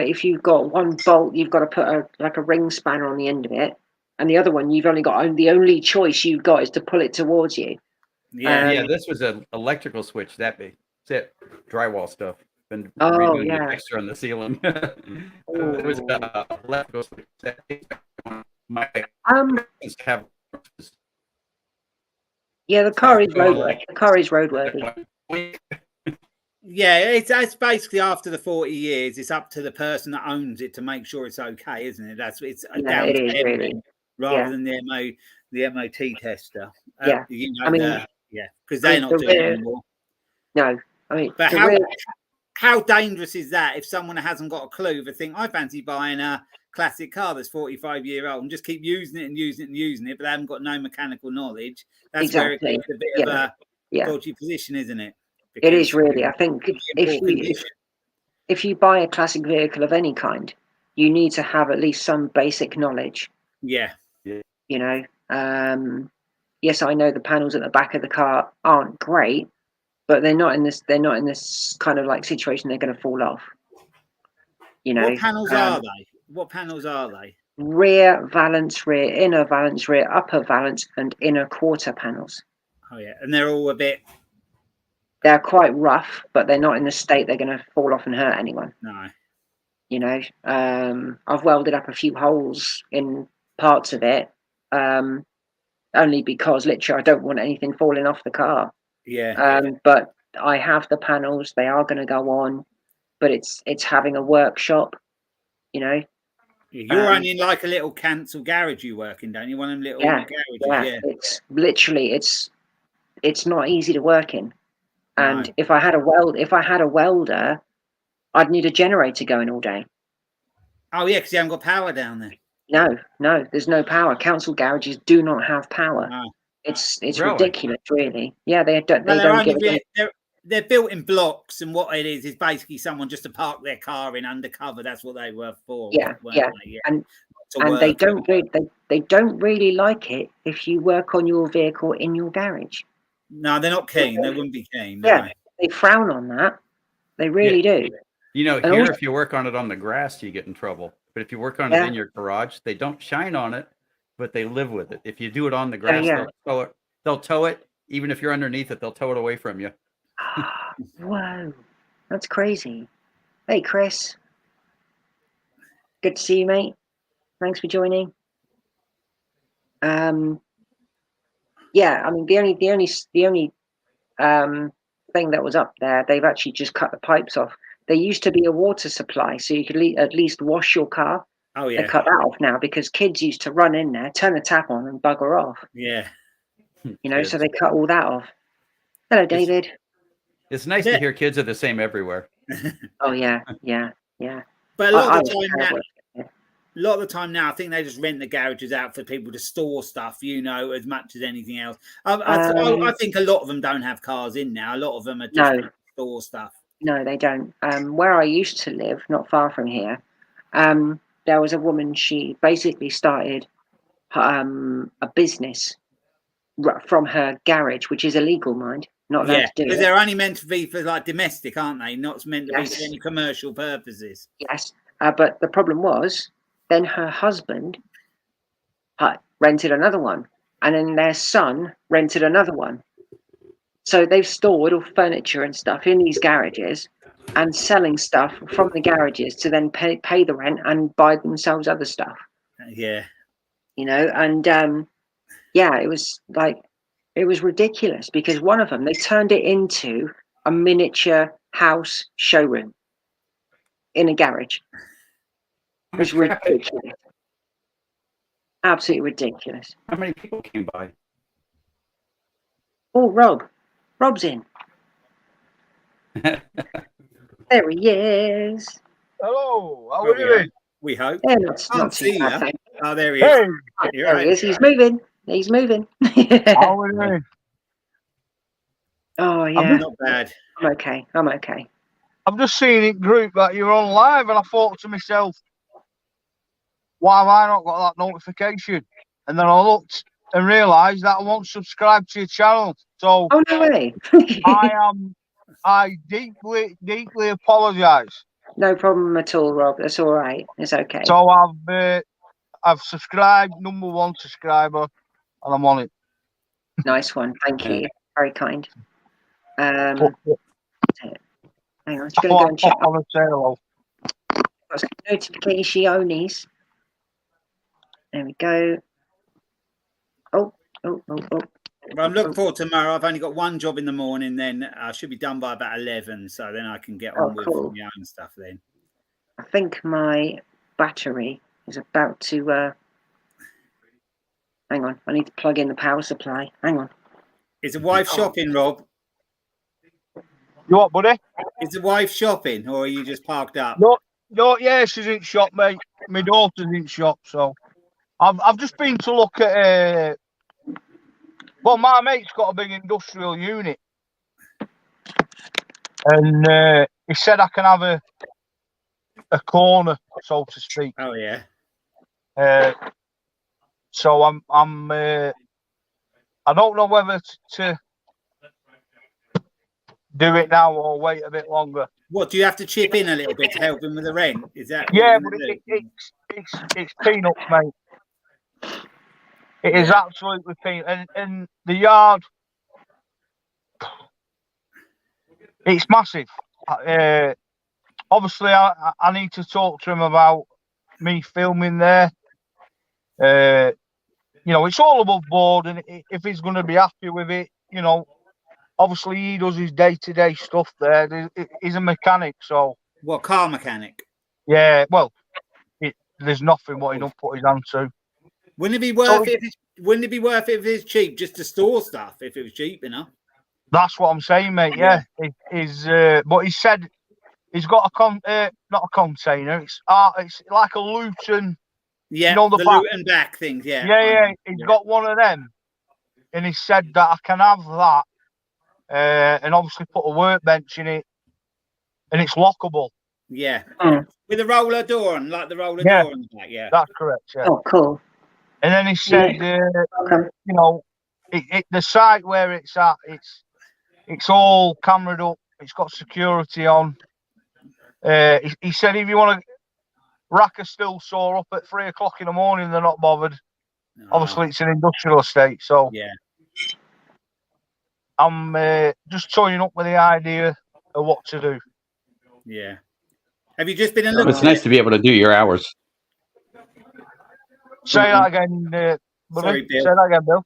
Speaker 1: one bolt, you've got to put a ring spanner on the end of it, and the other one the only choice you've got is to pull it towards you.
Speaker 2: Yeah, this was an electrical switch that big. That's it. Drywall stuff. Been redoing the texture on the ceiling. It was electrical switch. My
Speaker 1: yeah, the car is roadworthy. The car is roadworthy.
Speaker 3: Yeah, it's basically after the 40 years, it's up to the person that owns it to make sure it's okay, isn't it? It's down to them really. Rather than the MOT tester. Because they're not doing it anymore.
Speaker 1: No, I mean,
Speaker 3: but how dangerous is that if someone hasn't got a clue? They think, I fancy buying a classic car that's 45-year-old and just keep using it and using it and using it, but they haven't got no mechanical knowledge. That's where it gets a bit of a dodgy position, isn't it?
Speaker 1: Because it is really. I think if you buy a classic vehicle of any kind, you need to have at least some basic knowledge.
Speaker 3: Yeah.
Speaker 1: You know, yes, I know the panels at the back of the car aren't great, but they're not in this kind of like situation they're going to fall off. You know,
Speaker 3: what panels are they? What panels are they?
Speaker 1: Rear valance rear, inner valance rear, upper valance, and inner quarter panels.
Speaker 3: Oh yeah, and they're all a bit.
Speaker 1: They're quite rough, but they're not in the state they're going to fall off and hurt anyone.
Speaker 3: No.
Speaker 1: You know, I've welded up a few holes in parts of it, only because literally I don't want anything falling off the car.
Speaker 3: Yeah.
Speaker 1: But I have the panels; they are going to go on, but it's having a workshop. You know.
Speaker 3: You're only in like a little cancel garage you work in, don't you? One of them little garages. Yeah.
Speaker 1: It's literally it's not easy to work in. And if I had a welder, I'd need a generator going all day.
Speaker 3: Oh yeah, because you haven't got power down there.
Speaker 1: No, there's no power. Council garages do not have power.
Speaker 3: No.
Speaker 1: It's really ridiculous, really. Yeah, they don't give
Speaker 3: they're built in blocks, and what it is basically someone just to park their car in undercover. That's what they were for.
Speaker 1: Yeah. And they don't really like it if you work on your vehicle in your garage.
Speaker 3: No, they're not keen. They wouldn't be keen.
Speaker 1: Yeah,
Speaker 3: no.
Speaker 1: They frown on that. They really do.
Speaker 2: You know, and here, if you work on it on the grass, you get in trouble. But if you work on it in your garage, they don't shine on it, but they live with it. If you do it on the grass, they'll tow it. Even if you're underneath it, they'll tow it away from you.
Speaker 1: Whoa, that's crazy. Hey, Chris. Good to see you, mate. Thanks for joining. Yeah, I mean, the only thing that was up there, they've actually just cut the pipes off. There used to be a water supply, so you could at least wash your car.
Speaker 3: Oh yeah.
Speaker 1: They cut that off now because kids used to run in there, turn the tap on, and bugger off.
Speaker 3: Yeah.
Speaker 1: You know, so
Speaker 2: Kids.
Speaker 1: they cut all that off. Hello, David.
Speaker 2: It's nice to hear kids are the same everywhere.
Speaker 1: Oh yeah, yeah, yeah.
Speaker 3: But a lot of the
Speaker 1: was
Speaker 3: time now,
Speaker 1: terrible.
Speaker 3: a lot of the time now, I think they just rent the garages out for people to store stuff, you know, as much as anything else. I think a lot of them don't have cars in now. A lot of them are just store stuff.
Speaker 1: No, they don't. Where I used to live, not far from here, there was a woman. She basically started a business from her garage, which is illegal, mind. Not allowed to do
Speaker 3: because
Speaker 1: it.
Speaker 3: they're only meant to be for like domestic, aren't they? Not meant to be
Speaker 1: Yes.
Speaker 3: for any commercial purposes.
Speaker 1: Yes, but the problem was, then her husband rented another one, and then their son rented another one. So they've stored all furniture and stuff in these garages and selling stuff from the garages to then pay the rent and buy themselves other stuff.
Speaker 3: Yeah.
Speaker 1: You know, and yeah, it was like, it was ridiculous because one of them, they turned it into a miniature house showroom in a garage. It was ridiculous. Absolutely ridiculous.
Speaker 2: How many people came by?
Speaker 1: Oh, Rob's in. There he is.
Speaker 4: Hello, how are you doing?
Speaker 3: We hope.
Speaker 1: Yeah, not too bad, thanks.
Speaker 3: Oh, there he is.
Speaker 4: Hey,
Speaker 1: There he is. He's moving. He's moving.
Speaker 4: how are you doing?
Speaker 1: Oh yeah,
Speaker 3: Not bad.
Speaker 1: I'm okay. I'm okay.
Speaker 4: I've just seen it group that you're on live, and I thought to myself, why have I not got that notification? And then I looked and realised that I won't subscribe to your channel. So
Speaker 1: Oh no way.
Speaker 4: I deeply apologise.
Speaker 1: No problem at all, Rob. That's all right. It's okay.
Speaker 4: So I've subscribed, #1 subscriber, and I'm on it.
Speaker 1: Nice one. Thank you. Very kind. Hang on. I'm just going to go and check.
Speaker 4: On say hello.
Speaker 1: Got some notifications. There we go. Oh.
Speaker 3: Well, I'm looking forward to tomorrow. I've only got one job in the morning. Then I should be done by about 11, so then I can get on with my own stuff. Then
Speaker 1: I think my battery is about to. Hang on. I need to plug in the power supply. Hang on.
Speaker 3: Is the wife shopping, Rob?
Speaker 4: You what, buddy?
Speaker 3: Is the wife shopping, or are you just parked up?
Speaker 4: No, yeah, she's in shop, mate. My daughter's in shop, so I've just been to look at. Well, my mate's got a big industrial unit, and he said I can have a corner, so to speak.
Speaker 3: Oh yeah.
Speaker 4: So I'm I don't know whether to do it now or wait a bit longer.
Speaker 3: What, do you have to chip in a little bit to help him with the rent? Is that?
Speaker 4: Yeah, but it's peanuts, mate. It is absolutely peanuts, and the yard, it's massive. Obviously, I need to talk to him about me filming there. You know, it's all above board, and if he's going to be happy with it, you know, obviously he does his day-to-day stuff there. He's a mechanic, so.
Speaker 3: What, car mechanic?
Speaker 4: Yeah, well, there's nothing what he don't put his hand to.
Speaker 3: Wouldn't it be worth it? Wouldn't it be worth it if it's cheap, just to store stuff? If it was cheap enough.
Speaker 4: That's what I'm saying, mate. Yeah, but he said he's got not a container. It's like a Luton.
Speaker 3: Yeah,
Speaker 4: you know, the
Speaker 3: Luton back things. Yeah.
Speaker 4: Yeah. He's got one of them, and he said that I can have that, and obviously put a workbench in it, and it's lockable.
Speaker 3: Yeah, with a roller door and like the roller door on the back. Yeah,
Speaker 4: that's correct. Yeah.
Speaker 1: Oh, cool.
Speaker 4: And then he said, you know, the site where it's at, it's all cameraed up. It's got security on. He said if you want to rack a still saw up at 3 o'clock in the morning, they're not bothered. Oh. Obviously, it's an industrial estate, so
Speaker 3: yeah.
Speaker 4: I'm just toying up with the idea of what to do.
Speaker 3: Yeah. Have you just been in?
Speaker 2: It's nice to be able to do your hours.
Speaker 4: Say that again.
Speaker 3: Sorry, Bill.
Speaker 4: Say that again, Bill.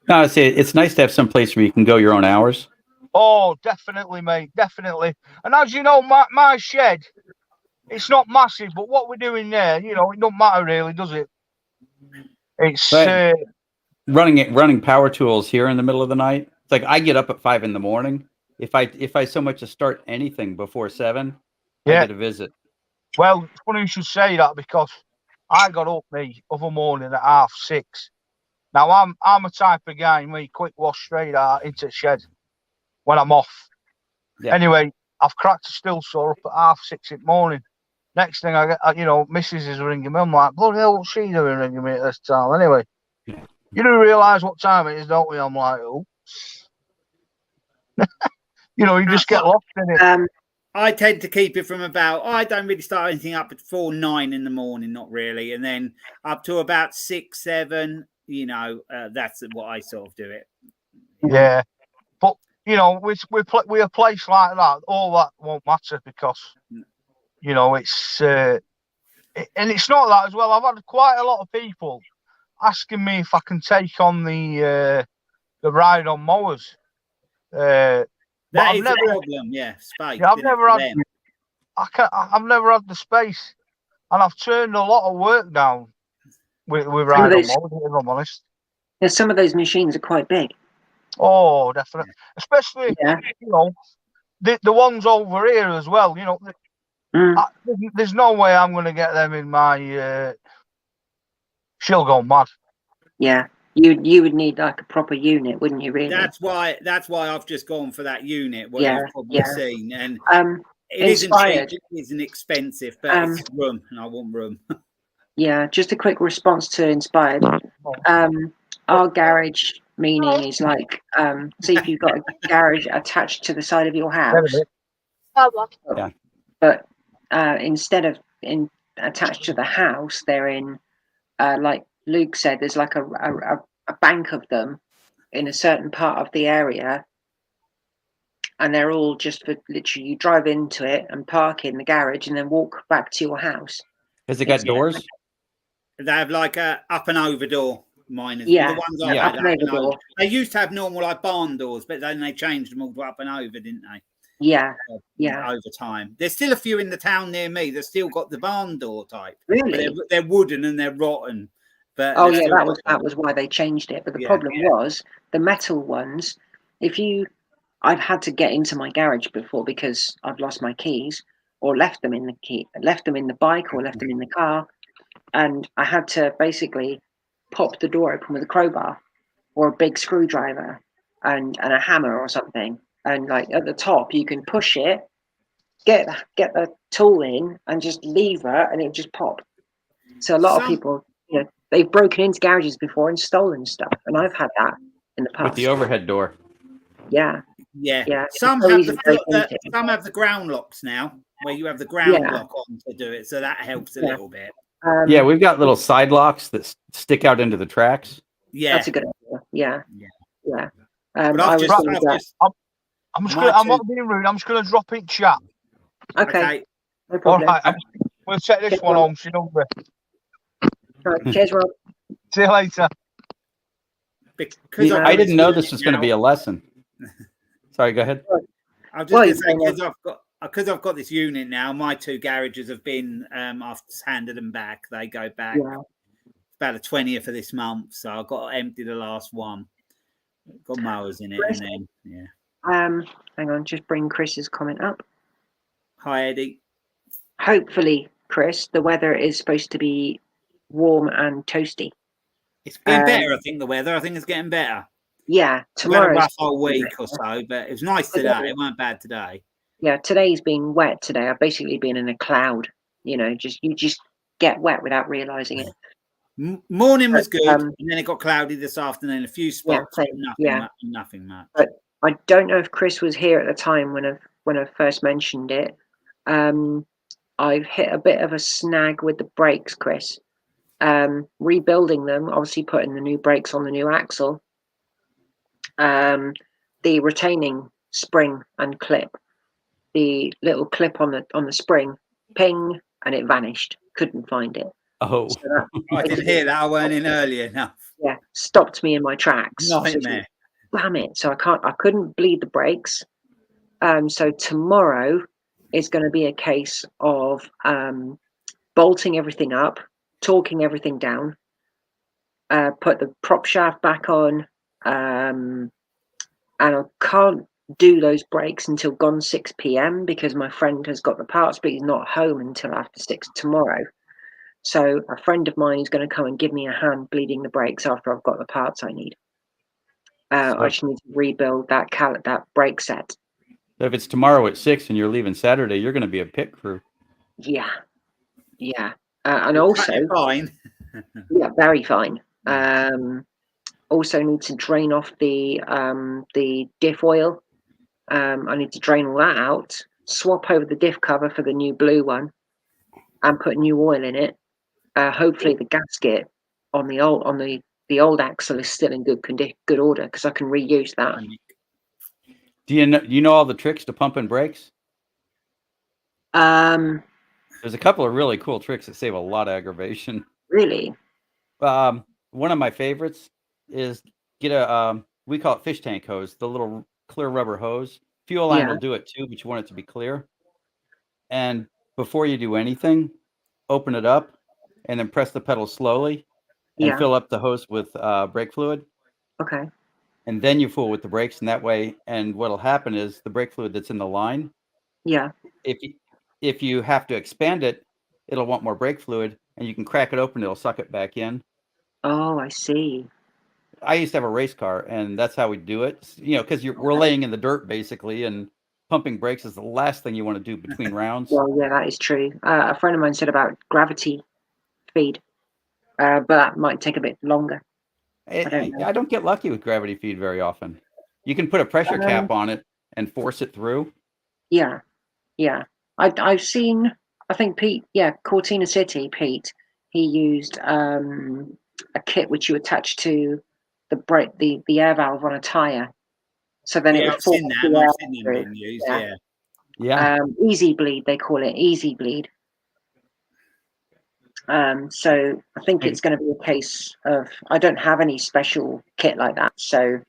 Speaker 2: No, I say it's nice to have some place where you can go your own hours.
Speaker 4: Oh, definitely, mate, definitely. And as you know, my shed, it's not massive, but what we're doing there, you know, it don't matter really, does it? It's
Speaker 2: running power tools here in the middle of the night. It's like I get up at 5 a.m. If I so much as start anything before 7, I get a visit.
Speaker 4: Well, it's funny you should say that because I got up the other morning at 6:30. Now I'm a type of guy, me quick wash straight out into the shed when I'm off.
Speaker 2: Yeah.
Speaker 4: Anyway, I've cracked a still sore up at 6:30 in the morning. Next thing I get, Mrs. is ringing me. I'm like, bloody hell, what's she doing ringing me at this time? Anyway, you do realise what time it is, don't we? I'm like, oh. You just get lost in it.
Speaker 3: I tend to keep it from about, I don't really start anything up before 9 in the morning, not really. And then up to about 6, 7, that's what I sort of do it.
Speaker 4: Yeah. But, with a place like that, all that won't matter because, it's, and it's not that as well. I've had quite a lot of people asking me if I can take on the ride on mowers.
Speaker 3: That is a problem, space.
Speaker 4: Yeah, I've never had. I've never had the space, and I've turned a lot of work down with ride on mowers. If I'm honest.
Speaker 1: Yeah, some of those machines are quite big.
Speaker 4: Oh, definitely, especially the ones over here as well. There's no way I'm going to get them in my. She'll go mad.
Speaker 1: Yeah. You would need like a proper unit, wouldn't you? Really?
Speaker 3: That's why I've just gone for that unit. What you've probably seen, and it isn't cheap, it isn't expensive, but it's room, and I want room.
Speaker 1: Yeah, just a quick response to Inspired. Our garage meaning is like, see if you've got a garage attached to the side of your house.
Speaker 2: Yeah.
Speaker 1: But instead of attached to the house, they're in like Luke said, there's like a bank of them in a certain part of the area, and they're all just for literally you drive into it and park in the garage and then walk back to your house.
Speaker 2: Has it got doors?
Speaker 3: They have like a up and over door. Mine is
Speaker 1: the
Speaker 3: ones
Speaker 1: up and over.
Speaker 3: They used to have normal like barn doors, but then they changed them all to up and over, didn't they?
Speaker 1: Yeah.
Speaker 3: Over time, there's still a few in the town near me. They've still got the barn door type.
Speaker 1: Really?
Speaker 3: They're wooden and they're rotten. But
Speaker 1: that was why they changed it. But the problem was the metal ones. I've had to get into my garage before because I've lost my keys or left them in the bike or left them in the car, and I had to basically pop the door open with a crowbar or a big screwdriver and a hammer or something. And like at the top, you can push it, get the tool in, and just lever, and it just pop. So a lot of people, they've broken into garages before and stolen stuff, and I've had that in the past.
Speaker 2: With the overhead door.
Speaker 3: Yeah. Some have the ground locks now, where you have the ground lock on to do it, so that helps a little bit.
Speaker 2: We've got little side locks that stick out into the tracks.
Speaker 3: Yeah,
Speaker 1: that's a good idea. Yeah.
Speaker 4: I'm not being rude. I'm just going to drop it chat.
Speaker 1: Okay. No problem.
Speaker 4: All right. We'll take this one home. She's hungry.
Speaker 1: Right, cheers, Rob.
Speaker 4: See you later.
Speaker 3: Because
Speaker 2: I didn't know this was going to be a lesson. Sorry, go ahead.
Speaker 3: I was just going to say, because I've got this unit now, my 2 garages have been, I've handed them back. They go back about the 20th of this month. So I've got to empty the last one. Got mowers in it.
Speaker 1: Chris,
Speaker 3: and then,
Speaker 1: hang on, just bring Chris's comment up.
Speaker 3: Hi, Eddie.
Speaker 1: Hopefully, Chris, the weather is supposed to be warm and toasty.
Speaker 3: It's been better, I think, the weather. I think it's getting better.
Speaker 1: Yeah, tomorrow.
Speaker 3: We've had a rough whole week or so, but it was nice today. It weren't bad today.
Speaker 1: Yeah, today's been wet today. I've basically been in a cloud. You just get wet without realizing it.
Speaker 3: Morning was good, and then it got cloudy this afternoon. A few spots, nothing much.
Speaker 1: But I don't know if Chris was here at the time when I first mentioned it. I've hit a bit of a snag with the brakes, Chris. Rebuilding them, obviously putting the new brakes on the new axle. The retaining spring and clip, the little clip on the spring, ping, and it vanished. Couldn't find it.
Speaker 2: Oh,
Speaker 3: so I didn't hear that. I weren't in early enough.
Speaker 1: Yeah, stopped me in my tracks.
Speaker 3: Nightmare.
Speaker 1: So, damn it! So I couldn't bleed the brakes. So tomorrow is going to be a case of bolting everything up, torquing everything down, put the prop shaft back on, and I can't do those brakes until gone 6 p.m. because my friend has got the parts, but he's not home until after 6 tomorrow. So a friend of mine is going to come and give me a hand bleeding the brakes after I've got the parts I need. I just need to rebuild that brake set.
Speaker 2: So if it's tomorrow at 6 and you're leaving Saturday, you're going to be a pit crew.
Speaker 1: Yeah, and also
Speaker 3: fine.
Speaker 1: Yeah, very fine. Also need to drain off the diff oil. I need to drain all that out, swap over the diff cover for the new blue one, and put new oil in it. Hopefully the gasket on the old axle is still in good order, because I can reuse that.
Speaker 2: Do you know all the tricks to pumping brakes? There's a couple of really cool tricks that save a lot of aggravation.
Speaker 1: Really?
Speaker 2: One of my favorites is get a we call it fish tank hose, the little clear rubber hose. Fuel line will do it too, but you want it to be clear. And before you do anything, open it up and then press the pedal slowly and fill up the hose with brake fluid.
Speaker 1: Okay.
Speaker 2: And then you fool with the brakes, and that way, and what'll happen is the brake fluid that's in the line.
Speaker 1: Yeah.
Speaker 2: If you have to expand it, it'll want more brake fluid, and you can crack it open, it'll suck it back in.
Speaker 1: Oh, I see.
Speaker 2: I used to have a race car, and that's how we do it. Because we're laying in the dirt basically, and pumping brakes is the last thing you want to do between rounds.
Speaker 1: Well, yeah, that is true. A friend of mine said about gravity feed, but that might take a bit longer.
Speaker 2: I don't get lucky with gravity feed very often. You can put a pressure cap on it and force it through.
Speaker 1: Yeah. I've seen. I think Pete. Yeah, Cortina City. Pete. He used a kit which you attach to the brake, the air valve on a tire. So then
Speaker 3: I've seen that. I've seen them being used.
Speaker 2: Yeah.
Speaker 1: Easy bleed, they call it, easy bleed. So I think it's going to be a case of, I don't have any special kit like that. So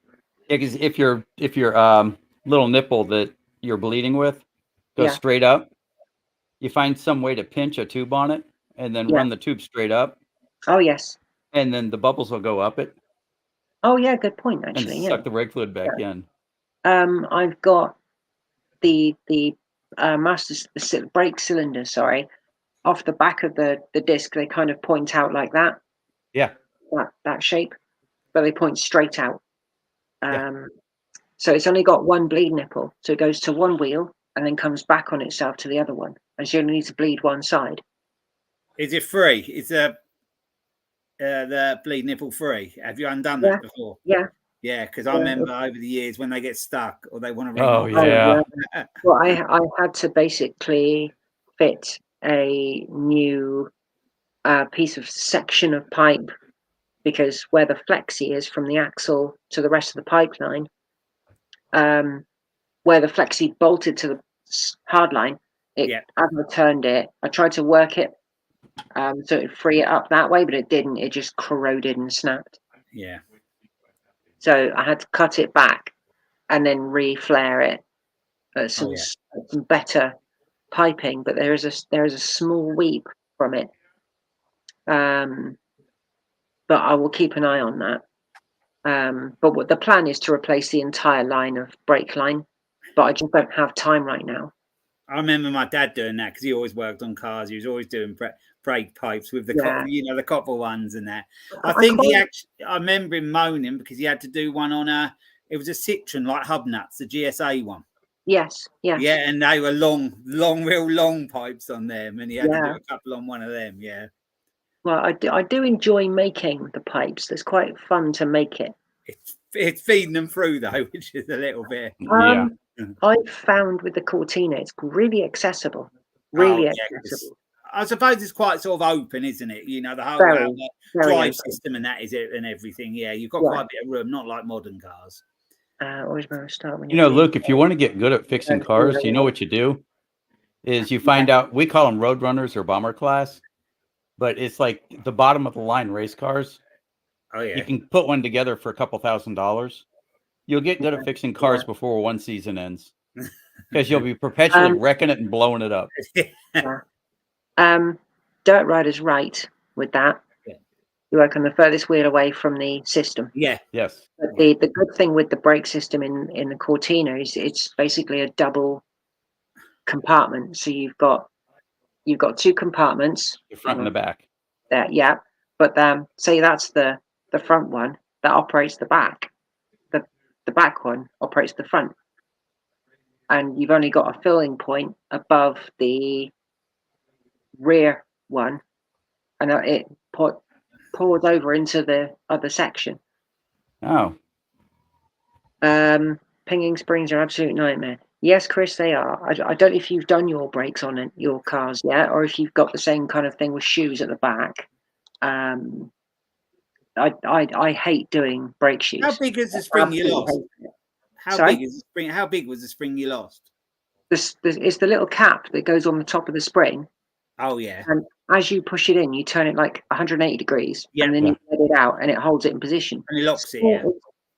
Speaker 2: because if your little nipple that you're bleeding with goes straight up, you find some way to pinch a tube on it and then run the tube straight up.
Speaker 1: Oh yes.
Speaker 2: And then the bubbles will go up it.
Speaker 1: Oh yeah, good point actually.
Speaker 2: And suck the brake fluid back in.
Speaker 1: I've got the brake cylinder, off the back of the disc. They kind of point out like that.
Speaker 2: Yeah.
Speaker 1: That shape, but they point straight out. So it's only got one bleed nipple, so it goes to one wheel and then comes back on itself to the other one, and so you only need to bleed one side.
Speaker 3: Is it free? Is the bleed nipple free? Have you undone that before? Yeah, because I remember over the years when they get stuck or they want to.
Speaker 2: Oh yeah.
Speaker 1: Well, I had to basically fit a new piece of section of pipe, because where the flexi is from the axle to the rest of the pipeline, where the flexi bolted to the hard line, as I turned it, I tried to work it so it'd free it up that way, but it didn't. It just corroded and snapped.
Speaker 3: Yeah.
Speaker 1: So I had to cut it back and then re-flare it. Some better piping, but there is a small weep from it. But I will keep an eye on that. But what the plan is to replace the entire line of brake line, but I just don't have time right now.
Speaker 3: I remember my dad doing that because he always worked on cars. He was always doing brake pipes with the copper, the copper ones and that. I remember him moaning because he had to do one on it was a Citroen, like hub nuts, the GSA one.
Speaker 1: Yes.
Speaker 3: Yeah, and they were real long pipes on them, and he had to do a couple on one of them. Yeah.
Speaker 1: Well, I do enjoy making the pipes. It's quite fun to make it.
Speaker 3: It's feeding them through though, which is a little bit.
Speaker 1: I've found with the Cortina, it's really accessible. Really accessible.
Speaker 3: I suppose it's quite sort of open, isn't it? The whole drive system and that is it, and everything. Yeah, you've got quite a bit of room, not like modern cars.
Speaker 1: Always better start when
Speaker 2: look, if you want to get good at fixing cars, you know what you do is you find out. We call them road runners or bomber class, but it's like the bottom of the line race cars.
Speaker 3: Oh yeah,
Speaker 2: you can put one together for a couple $1,000s. You'll get good at fixing cars before one season ends, because you'll be perpetually wrecking it and blowing it up.
Speaker 1: Dirt Rider's right with that. You work on the furthest wheel away from the system.
Speaker 3: Yeah.
Speaker 2: Yes.
Speaker 1: But the good thing with the brake system in the Cortina is it's basically a double compartment. So you've got 2 compartments.
Speaker 2: The front and the back.
Speaker 1: Yeah. But say that's the front one that operates the back. The back one operates the front. And you've only got a filling point above the rear one, and it pours over into the other section.
Speaker 2: Oh.
Speaker 1: Pinging springs are an absolute nightmare. Yes, Chris, they are. I don't know if you've done your brakes on your cars yet, or if you've got the same kind of thing with shoes at the back. I hate doing brake shoes.
Speaker 3: How big is the spring you lost? How big was the spring you lost?
Speaker 1: It's the little cap that goes on the top of the spring.
Speaker 3: Oh yeah.
Speaker 1: And as you push it in, you turn it like 180 degrees, and then you let it out, and it holds it in position.
Speaker 3: And it locks it. Yeah.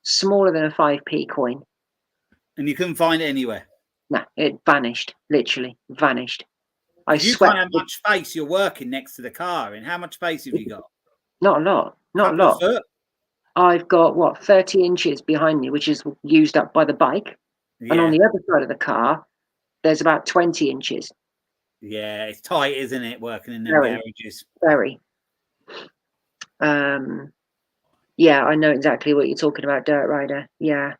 Speaker 1: Smaller than a 5p coin.
Speaker 3: And you couldn't find it anywhere.
Speaker 1: No, it vanished. Literally vanished.
Speaker 3: You can't have much space. You're working next to the car, and how much space have you got?
Speaker 1: Not a lot. Not a lot. I've got 30 inches behind me, which is used up by the bike, and on the other side of the car, there's about 20 inches.
Speaker 3: Yeah, it's tight, isn't it? Working in the garages.
Speaker 1: Very. Yeah, I know exactly what you're talking about, Dirt Rider. Yeah.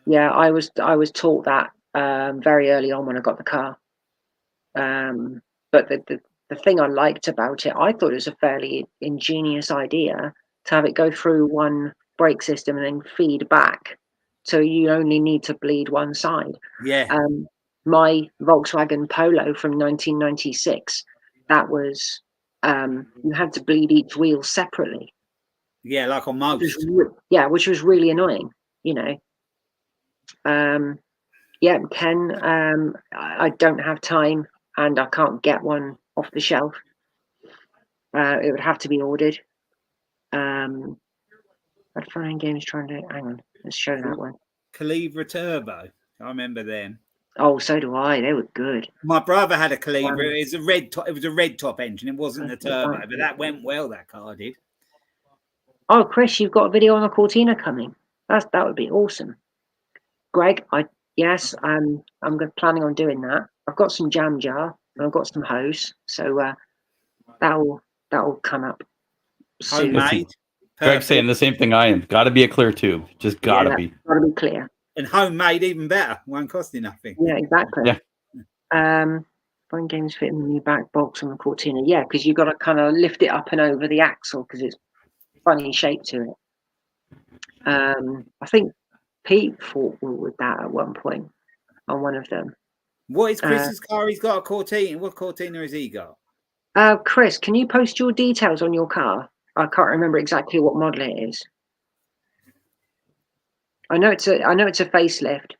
Speaker 1: I was taught that very early on when I got the car. But the thing I liked about it, I thought it was a fairly ingenious idea to have it go through one brake system and then feed back, so you only need to bleed one side.
Speaker 3: Yeah.
Speaker 1: My Volkswagen Polo from 1996, that was you had to bleed each wheel separately.
Speaker 3: Yeah, like on most.
Speaker 1: Which was really annoying, you know. Ken, I don't have time, and I can't get one off the shelf. It would have to be ordered. I'd Flying Games trying to hang on. Let's show that one.
Speaker 3: Calibra Turbo. I remember them.
Speaker 1: Oh, so do I. They were good.
Speaker 3: My brother had a Calibra. It was a red top. It was a red top engine. It wasn't a turbo, but that went well. That car did.
Speaker 1: Oh, Chris, you've got a video on the Cortina coming. That would be awesome. Greg, I'm planning on doing that. I've got some jam jar and I've got some hose, so that'll come up soon.
Speaker 3: Homemade.
Speaker 2: Greg's saying the same thing I am. Got to be a clear tube. Just gotta be.
Speaker 1: Gotta be clear.
Speaker 3: And homemade, even better. Won't cost you nothing.
Speaker 1: Yeah, exactly.
Speaker 2: Yeah.
Speaker 1: Flying Games fit in the new back box on the Cortina. Yeah, because you've got to kind of lift it up and over the axle because it's funny shape to it. I think Pete fought with that at one point on one of them.
Speaker 3: What is Chris's car? He's got a Cortina. What Cortina has he got?
Speaker 1: Chris, can you post your details on your car? I can't remember exactly what model it is. I know it's a facelift.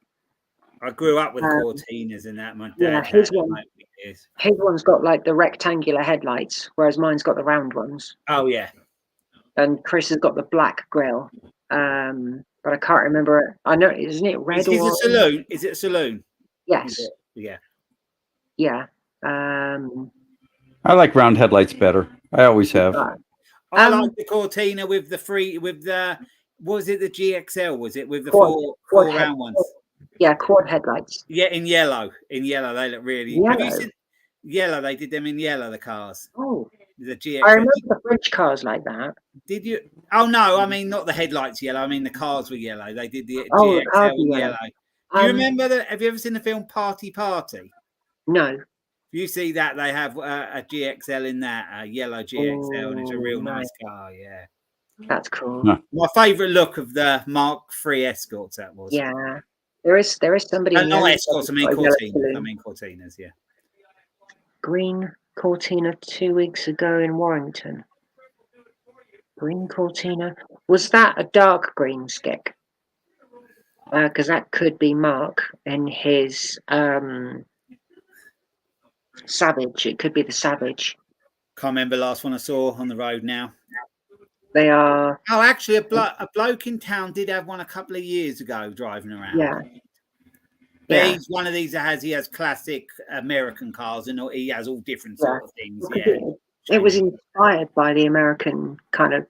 Speaker 3: I grew up with Cortinas and that. My dad his
Speaker 1: one's got like the rectangular headlights, whereas mine's got the round ones.
Speaker 3: Oh yeah.
Speaker 1: And Chris has got the black grille. But I can't remember it. I know, isn't it red?
Speaker 3: Is it a saloon? Is it a saloon?
Speaker 1: Yes.
Speaker 3: Yeah.
Speaker 1: Yeah.
Speaker 2: I like round headlights better. I always have.
Speaker 3: I like the Cortina with the was it the GXL? Was it with the four round ones?
Speaker 1: Yeah, quad headlights.
Speaker 3: Yeah, in yellow. In yellow, they look really.
Speaker 1: Yellow.
Speaker 3: Have you seen yellow? They did them in yellow. The cars.
Speaker 1: Oh.
Speaker 3: The GXL.
Speaker 1: I remember the French cars like that.
Speaker 3: Did you? Oh no, I mean not the headlights yellow. I mean the cars were yellow. They did the GXL in yellow. Do you remember that? Have you ever seen the film Party?
Speaker 1: No.
Speaker 3: You see that they have a GXL in that, a yellow GXL, and it's a real nice car. Yeah,
Speaker 1: that's cool.
Speaker 3: My favourite look of the Mark III Escorts. That was.
Speaker 1: Yeah, there is somebody.
Speaker 3: Not Escorts. I mean Cortinas. I mean Cortinas. Yeah.
Speaker 1: Green Cortina 2 weeks ago in Warrington. Green Cortina, was that a dark green stick? Because that could be Mark in his Savage. It could be the Savage.
Speaker 3: Can't remember the last one I saw on the road now.
Speaker 1: They are.
Speaker 3: Oh, actually, a bloke in town did have one a couple of years ago driving around.
Speaker 1: Yeah.
Speaker 3: But he's one of these that he has classic American cars and he has all different sort of things. Yeah.
Speaker 1: It was inspired by the American kind of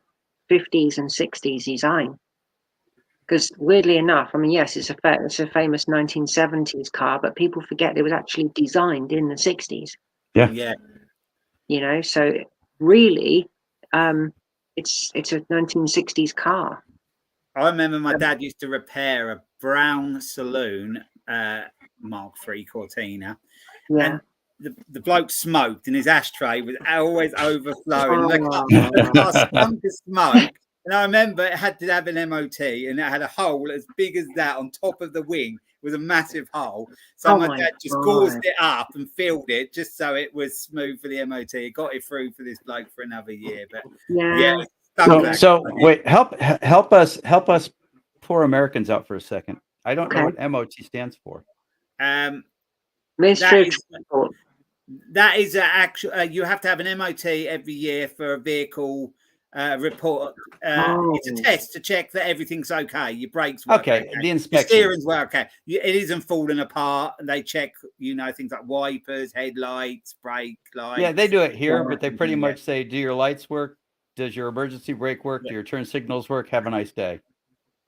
Speaker 1: 50s and 60s design. Because weirdly enough, I mean, yes, it's a famous 1970s car, but people forget it was actually designed in the 60s.
Speaker 3: Yeah.
Speaker 1: You know, so really, it's a 1960s car.
Speaker 3: I remember my dad used to repair a brown saloon Mark III Cortina, and the bloke smoked, and his ashtray was always overflowing. The car stunk of smoke. And I remember it had to have an MOT, and it had a hole as big as that on top of the wing. It was a massive hole. So my dad just gauzed it up and filled it just so it was smooth for the MOT. It got it through for this bloke for another year. But
Speaker 2: so wait, help us poor Americans out for a second. I don't know what MOT stands for.
Speaker 1: Ministry of Transport.
Speaker 3: That is actual. You have to have an MOT every year for a vehicle report. It's a test to check that everything's okay. Your brakes work okay.
Speaker 2: The inspection.
Speaker 3: Your steering's work okay. It isn't falling apart. And they check, things like wipers, headlights, brake lights.
Speaker 2: Yeah, they do it here, but they pretty much say, do your lights work? Does your emergency brake work? Do your turn signals work? Have a nice day.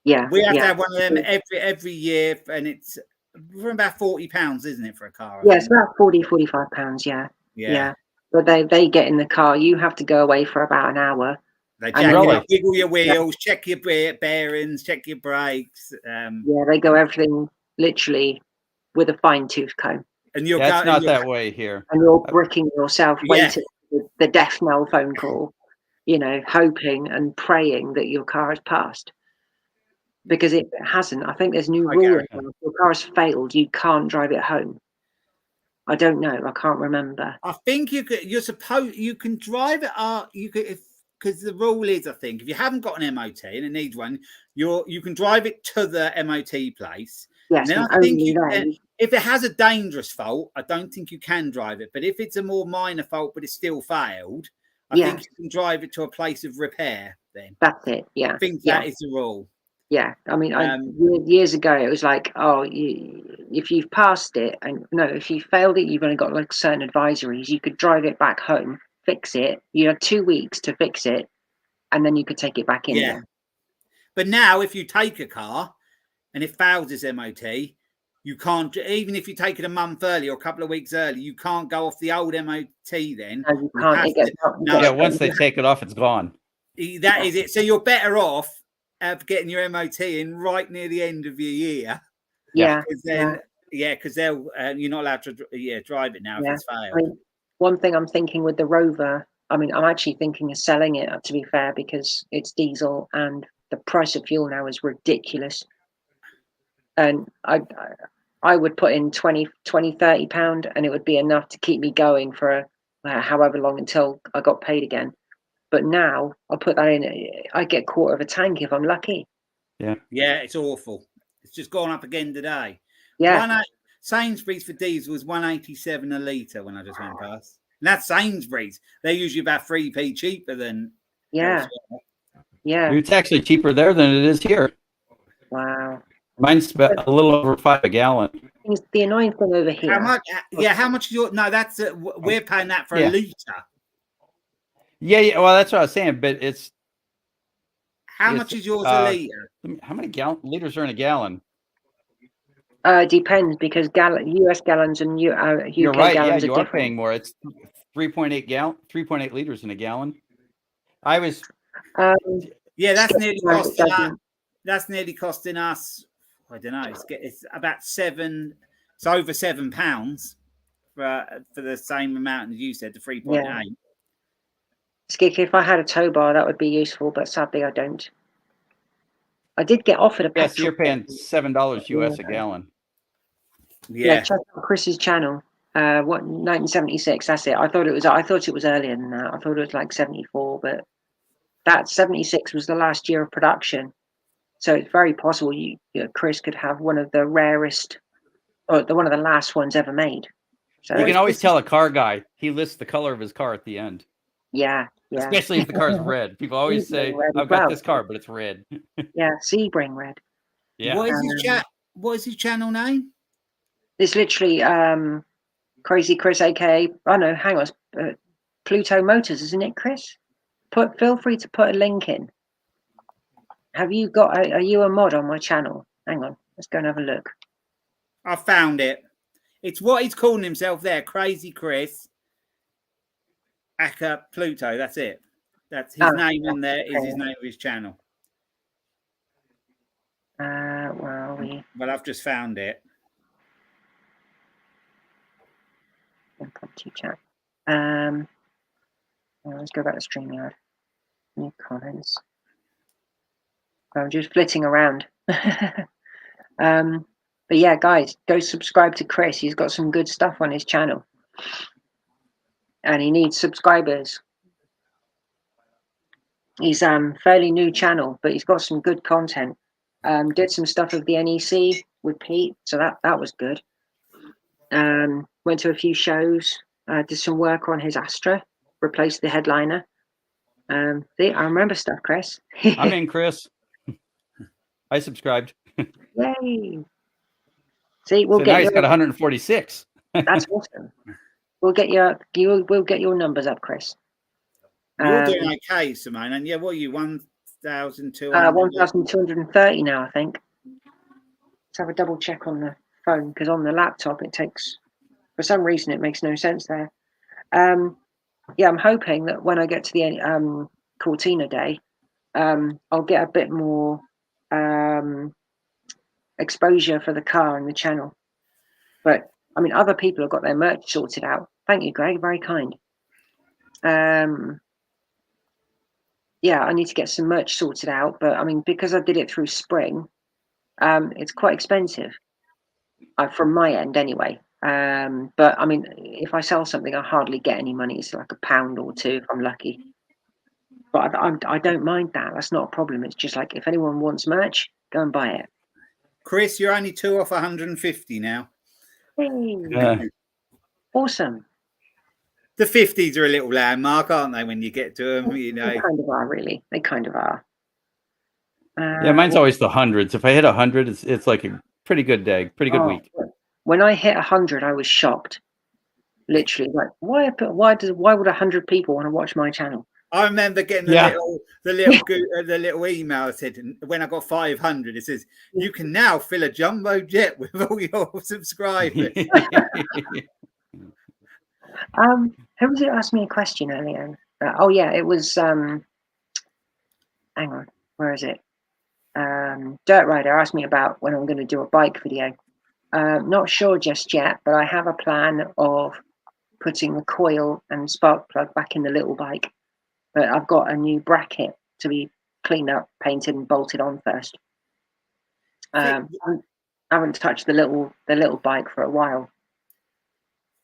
Speaker 1: Yeah.
Speaker 3: We have to have one of them every year, and it's for about £40, isn't it, for a car?
Speaker 1: Yeah, it's about £45. Yeah. But they get in the car. You have to go away for about an hour.
Speaker 3: They wiggle your wheels, check your bearings, check your brakes.
Speaker 1: They go everything literally with a fine-tooth comb.
Speaker 3: And
Speaker 2: that's not that way here.
Speaker 1: And you're bricking yourself, waiting for the death knell phone call, hoping and praying that your car has passed. Because it hasn't. I think there's new rules. If your car has failed, you can't drive it home. I don't know. I can't remember.
Speaker 3: I think you can drive it. Because the rule is, I think, if you haven't got an MOT and it needs one, you can drive it to the MOT place.
Speaker 1: Yes.
Speaker 3: And then I think if it has a dangerous fault, I don't think you can drive it. But if it's a more minor fault, but it still failed, I think you can drive it to a place of repair. Then
Speaker 1: that's it. Yeah.
Speaker 3: I think that is the rule.
Speaker 1: Yeah, I mean, years ago it was like, if you've passed it, if you failed it, you've only got like certain advisories. You could drive it back home, fix it. You had 2 weeks to fix it, and then you could take it back in again.
Speaker 3: But now, if you take a car and it fails its MOT, you can't. Even if you take it a month early or a couple of weeks early, you can't go off the old MOT. Then
Speaker 1: no, you can't.
Speaker 2: Once they take it off, it's gone.
Speaker 3: That is it. So you're better off getting your MOT in right near the end of your year. Because they'll you're not allowed to drive it now if it's failed.
Speaker 1: I mean, one thing I'm thinking with the Rover, I'm actually thinking of selling it, to be fair, because it's diesel and the price of fuel now is ridiculous. And I would put in 20, 30 pound, and it would be enough to keep me going for however long until I got paid again. But now I'll put that in. I get a quarter of a tank if I'm lucky.
Speaker 3: Yeah, it's awful. It's just gone up again today.
Speaker 1: Yeah,
Speaker 3: Sainsbury's for diesel was 187 a litre when I just went past. And that's Sainsbury's. They're usually about 3p cheaper than elsewhere.
Speaker 1: Yeah.
Speaker 2: It's actually cheaper there than it is here.
Speaker 1: Wow.
Speaker 2: Mine's a little over $5 a gallon.
Speaker 1: The annoying thing over here.
Speaker 3: How much? Yeah, how much is your? No, that's we're paying that for a litre.
Speaker 2: Yeah. Well, that's what I was saying, but it's
Speaker 3: how much is yours a liter?
Speaker 2: How many liters are in a gallon?
Speaker 1: Depends because US gallons and UK
Speaker 2: You're right.
Speaker 1: gallons
Speaker 2: you
Speaker 1: are
Speaker 2: are paying more. It's 3.8 liters in a gallon. I was.
Speaker 3: That's nearly costing us. That's nearly costing us. I don't know. It's about £7. It's over £7 for the same amount as you said, the 3.8.
Speaker 1: Yeah. Skik, if I had a tow bar, that would be useful, but sadly I don't. I did get offered a petrol.
Speaker 2: So you're paying $7 US a gallon.
Speaker 3: Yeah,
Speaker 1: check out Chris's channel. 1976. That's it. I thought it was earlier than that. I thought it was like 74, but that 76 was the last year of production. So it's very possible Chris could have one of the rarest, or one of the last ones ever made. So
Speaker 2: you can always tell a car guy. He lists the color of his car at the end.
Speaker 1: Yeah.
Speaker 2: Especially if the car's red. People always say, "I've got this car, but it's red."
Speaker 1: Yeah, Sebring red.
Speaker 2: Yeah.
Speaker 3: What is his channel name?
Speaker 1: It's literally Crazy Chris, aka hang on, Pluto Motors, isn't it, Chris? Feel free to put a link in. Have you got? Are you a mod on my channel? Hang on, let's go and have a look.
Speaker 3: I found it. It's what he's calling himself there, Crazy Chris. Aka Pluto. That's it. That's his name on there. Is his name of his channel.
Speaker 1: Where are we?
Speaker 3: Well, I've just found it.
Speaker 1: Impromptu chat. Let's go back to StreamYard. New comments. I'm just flitting around. But yeah, guys, go subscribe to Chris. He's got some good stuff on his channel, and he needs subscribers. He's fairly new channel, but he's got some good content. Did some stuff with the NEC with Pete, so that was good. Went to a few shows. Did some work on his Astra, replaced the headliner. I remember stuff, Chris.
Speaker 2: I'm in, Chris. I subscribed.
Speaker 1: Yay! See, we'll
Speaker 2: so
Speaker 1: get
Speaker 2: now he's got 146.
Speaker 1: That's awesome. We'll get your numbers up, Chris.
Speaker 3: You're doing okay, Simone. And yeah, what are you? 1,200.
Speaker 1: 1,230 now, I think. Let's have a double check on the phone, because on the laptop it takes, for some reason, it makes no sense there. Yeah, I'm hoping that when I get to the Cortina day, I'll get a bit more exposure for the car and the channel. But I mean, other people have got their merch sorted out. Thank you, Greg. Very kind. Yeah, I need to get some merch sorted out, but I mean, because I did it through Spring, it's quite expensive from my end anyway. But I mean, if I sell something, I hardly get any money. It's like £1 or £2 if I'm lucky. But I don't mind that. That's not a problem. It's just like, if anyone wants merch, go and buy it.
Speaker 3: Chris, you're only 2 off 150 now.
Speaker 1: Hey. Awesome.
Speaker 3: The 50s are a little landmark, aren't they, when you get to them? You know,
Speaker 1: they kind of are, really. They kind of are.
Speaker 2: Yeah, mine's always the hundreds. If I hit 100, it's like a pretty good day, pretty good week.
Speaker 1: When I hit 100, I was shocked. Literally, like, why would 100 people want to watch my channel?
Speaker 3: I remember getting the little email that said, when I got 500, it says, you can now fill a jumbo jet with all your subscribers.
Speaker 1: Who was it asked me a question earlier? Oh yeah, it was hang on, where is it? Dirt Rider asked me about when I'm going to do a bike video. Not sure just yet, but I have a plan of putting the coil and spark plug back in the little bike. But I've got a new bracket to be cleaned up, painted, and bolted on first. I haven't touched the little bike for a while.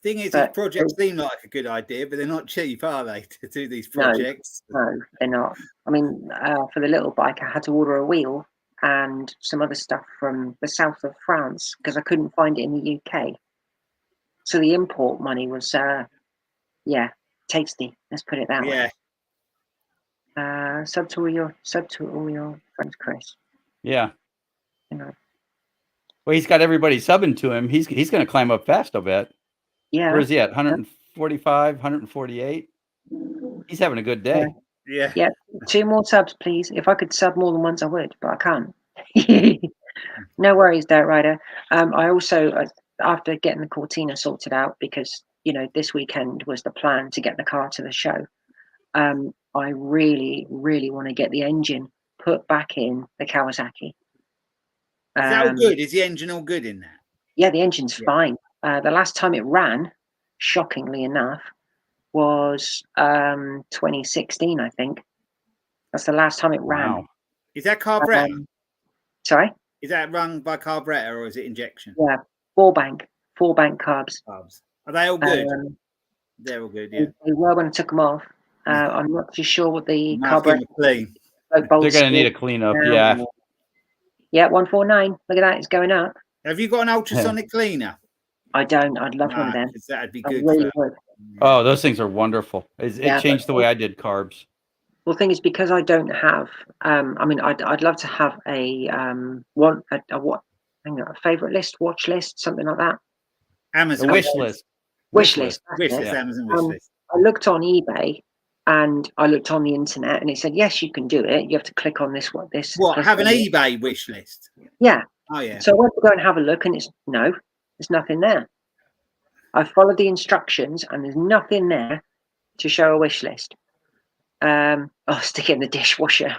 Speaker 3: Thing is, these projects seem like a good idea, but they're not cheap, are they, to do these projects?
Speaker 1: No, they're not. I mean, for the little bike, I had to order a wheel and some other stuff from the south of France because I couldn't find it in the UK. So the import money was, tasty. Let's put it that way. Sub to all your friends, Chris.
Speaker 2: Yeah.
Speaker 1: You know.
Speaker 2: Well, he's got everybody subbing to him. He's going to climb up fast, I bet.
Speaker 1: Yeah.
Speaker 2: Where is he at? 145, 148? He's having a good day.
Speaker 3: Yeah.
Speaker 1: 2 more subs, please. If I could sub more than once, I would, but I can't. No worries, Dirt Rider. I also, after getting the Cortina sorted out, because, you know, this weekend was the plan to get the car to the show, I really, really want to get the engine put back in the Kawasaki.
Speaker 3: Is that all good? Is the engine all good in that?
Speaker 1: Yeah, the engine's fine. The last time it ran, shockingly enough, was 2016, I think. That's the last time it ran.
Speaker 2: Wow.
Speaker 3: Is that carburetor?
Speaker 1: Sorry?
Speaker 3: Is that run by carburetor or is it injection?
Speaker 1: Yeah, four bank carbs.
Speaker 3: Are they all good? They're all good, yeah.
Speaker 1: They were when I took them off. I'm not too sure what the carburetor.
Speaker 3: Clean.
Speaker 2: They're going to need a cleanup, yeah.
Speaker 1: Yeah, 149. Look at that, it's going up.
Speaker 3: Have you got an ultrasonic cleaner?
Speaker 1: I don't. I'd love one of them.
Speaker 3: That'd be good.
Speaker 1: Really would.
Speaker 2: Oh, those things are wonderful. It changed the way I did carbs.
Speaker 1: Well, the thing is, because I don't have, I mean, I'd love to have a favorite list, watch list, something like that.
Speaker 3: Amazon
Speaker 2: wish list.
Speaker 1: Wish list.
Speaker 3: Amazon wish list.
Speaker 1: I looked on eBay, And I looked on the internet, and it said, yes, you can do it. You have to click on this one. This
Speaker 3: What? Have an eBay wish list?
Speaker 1: Yeah.
Speaker 3: Oh yeah.
Speaker 1: So I went to go and have a look, and there's nothing there. I followed the instructions, and there's nothing there to show a wish list. I'll stick it in the dishwasher.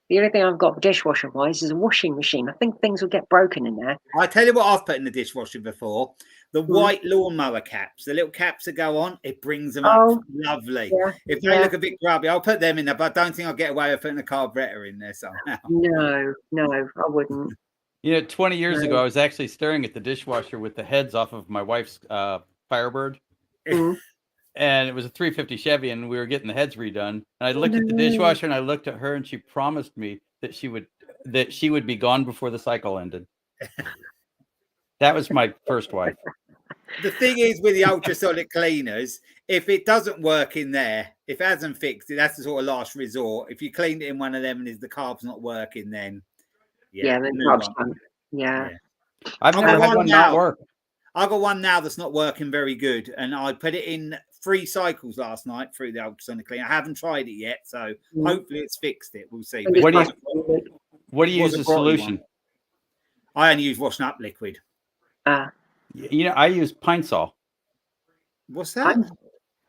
Speaker 1: The only thing I've got dishwasher wise is a washing machine. I think things will get broken in there.
Speaker 3: I tell you what I've put in the dishwasher before. The white lawnmower caps, the little caps that go on, it brings them up lovely.
Speaker 1: Yeah,
Speaker 3: if they look a bit grubby, I'll put them in there, but I don't think I'll get away with putting a carburetor in there somehow.
Speaker 1: No, I wouldn't.
Speaker 2: 20 years ago, I was actually staring at the dishwasher with the heads off of my wife's Firebird. And it was a 350 Chevy, and we were getting the heads redone. And I looked at the dishwasher, and I looked at her, and she promised me that she would be gone before the cycle ended. That was my first wife.
Speaker 3: The thing is with the ultrasonic cleaners, if it doesn't work in there, if it hasn't fixed it, that's the sort of last resort. If you cleaned it in one of them and the carb's not working, then
Speaker 1: then carb's done. Yeah.
Speaker 2: I've never had one not work.
Speaker 3: I got one now that's not working very good, and I put it in 3 cycles last night through the ultrasonic cleaner. I haven't tried it yet, so hopefully it's fixed it. We'll see.
Speaker 2: What do you use as a solution?
Speaker 3: I only use washing up liquid.
Speaker 2: I use Pine Sol.
Speaker 3: What's that?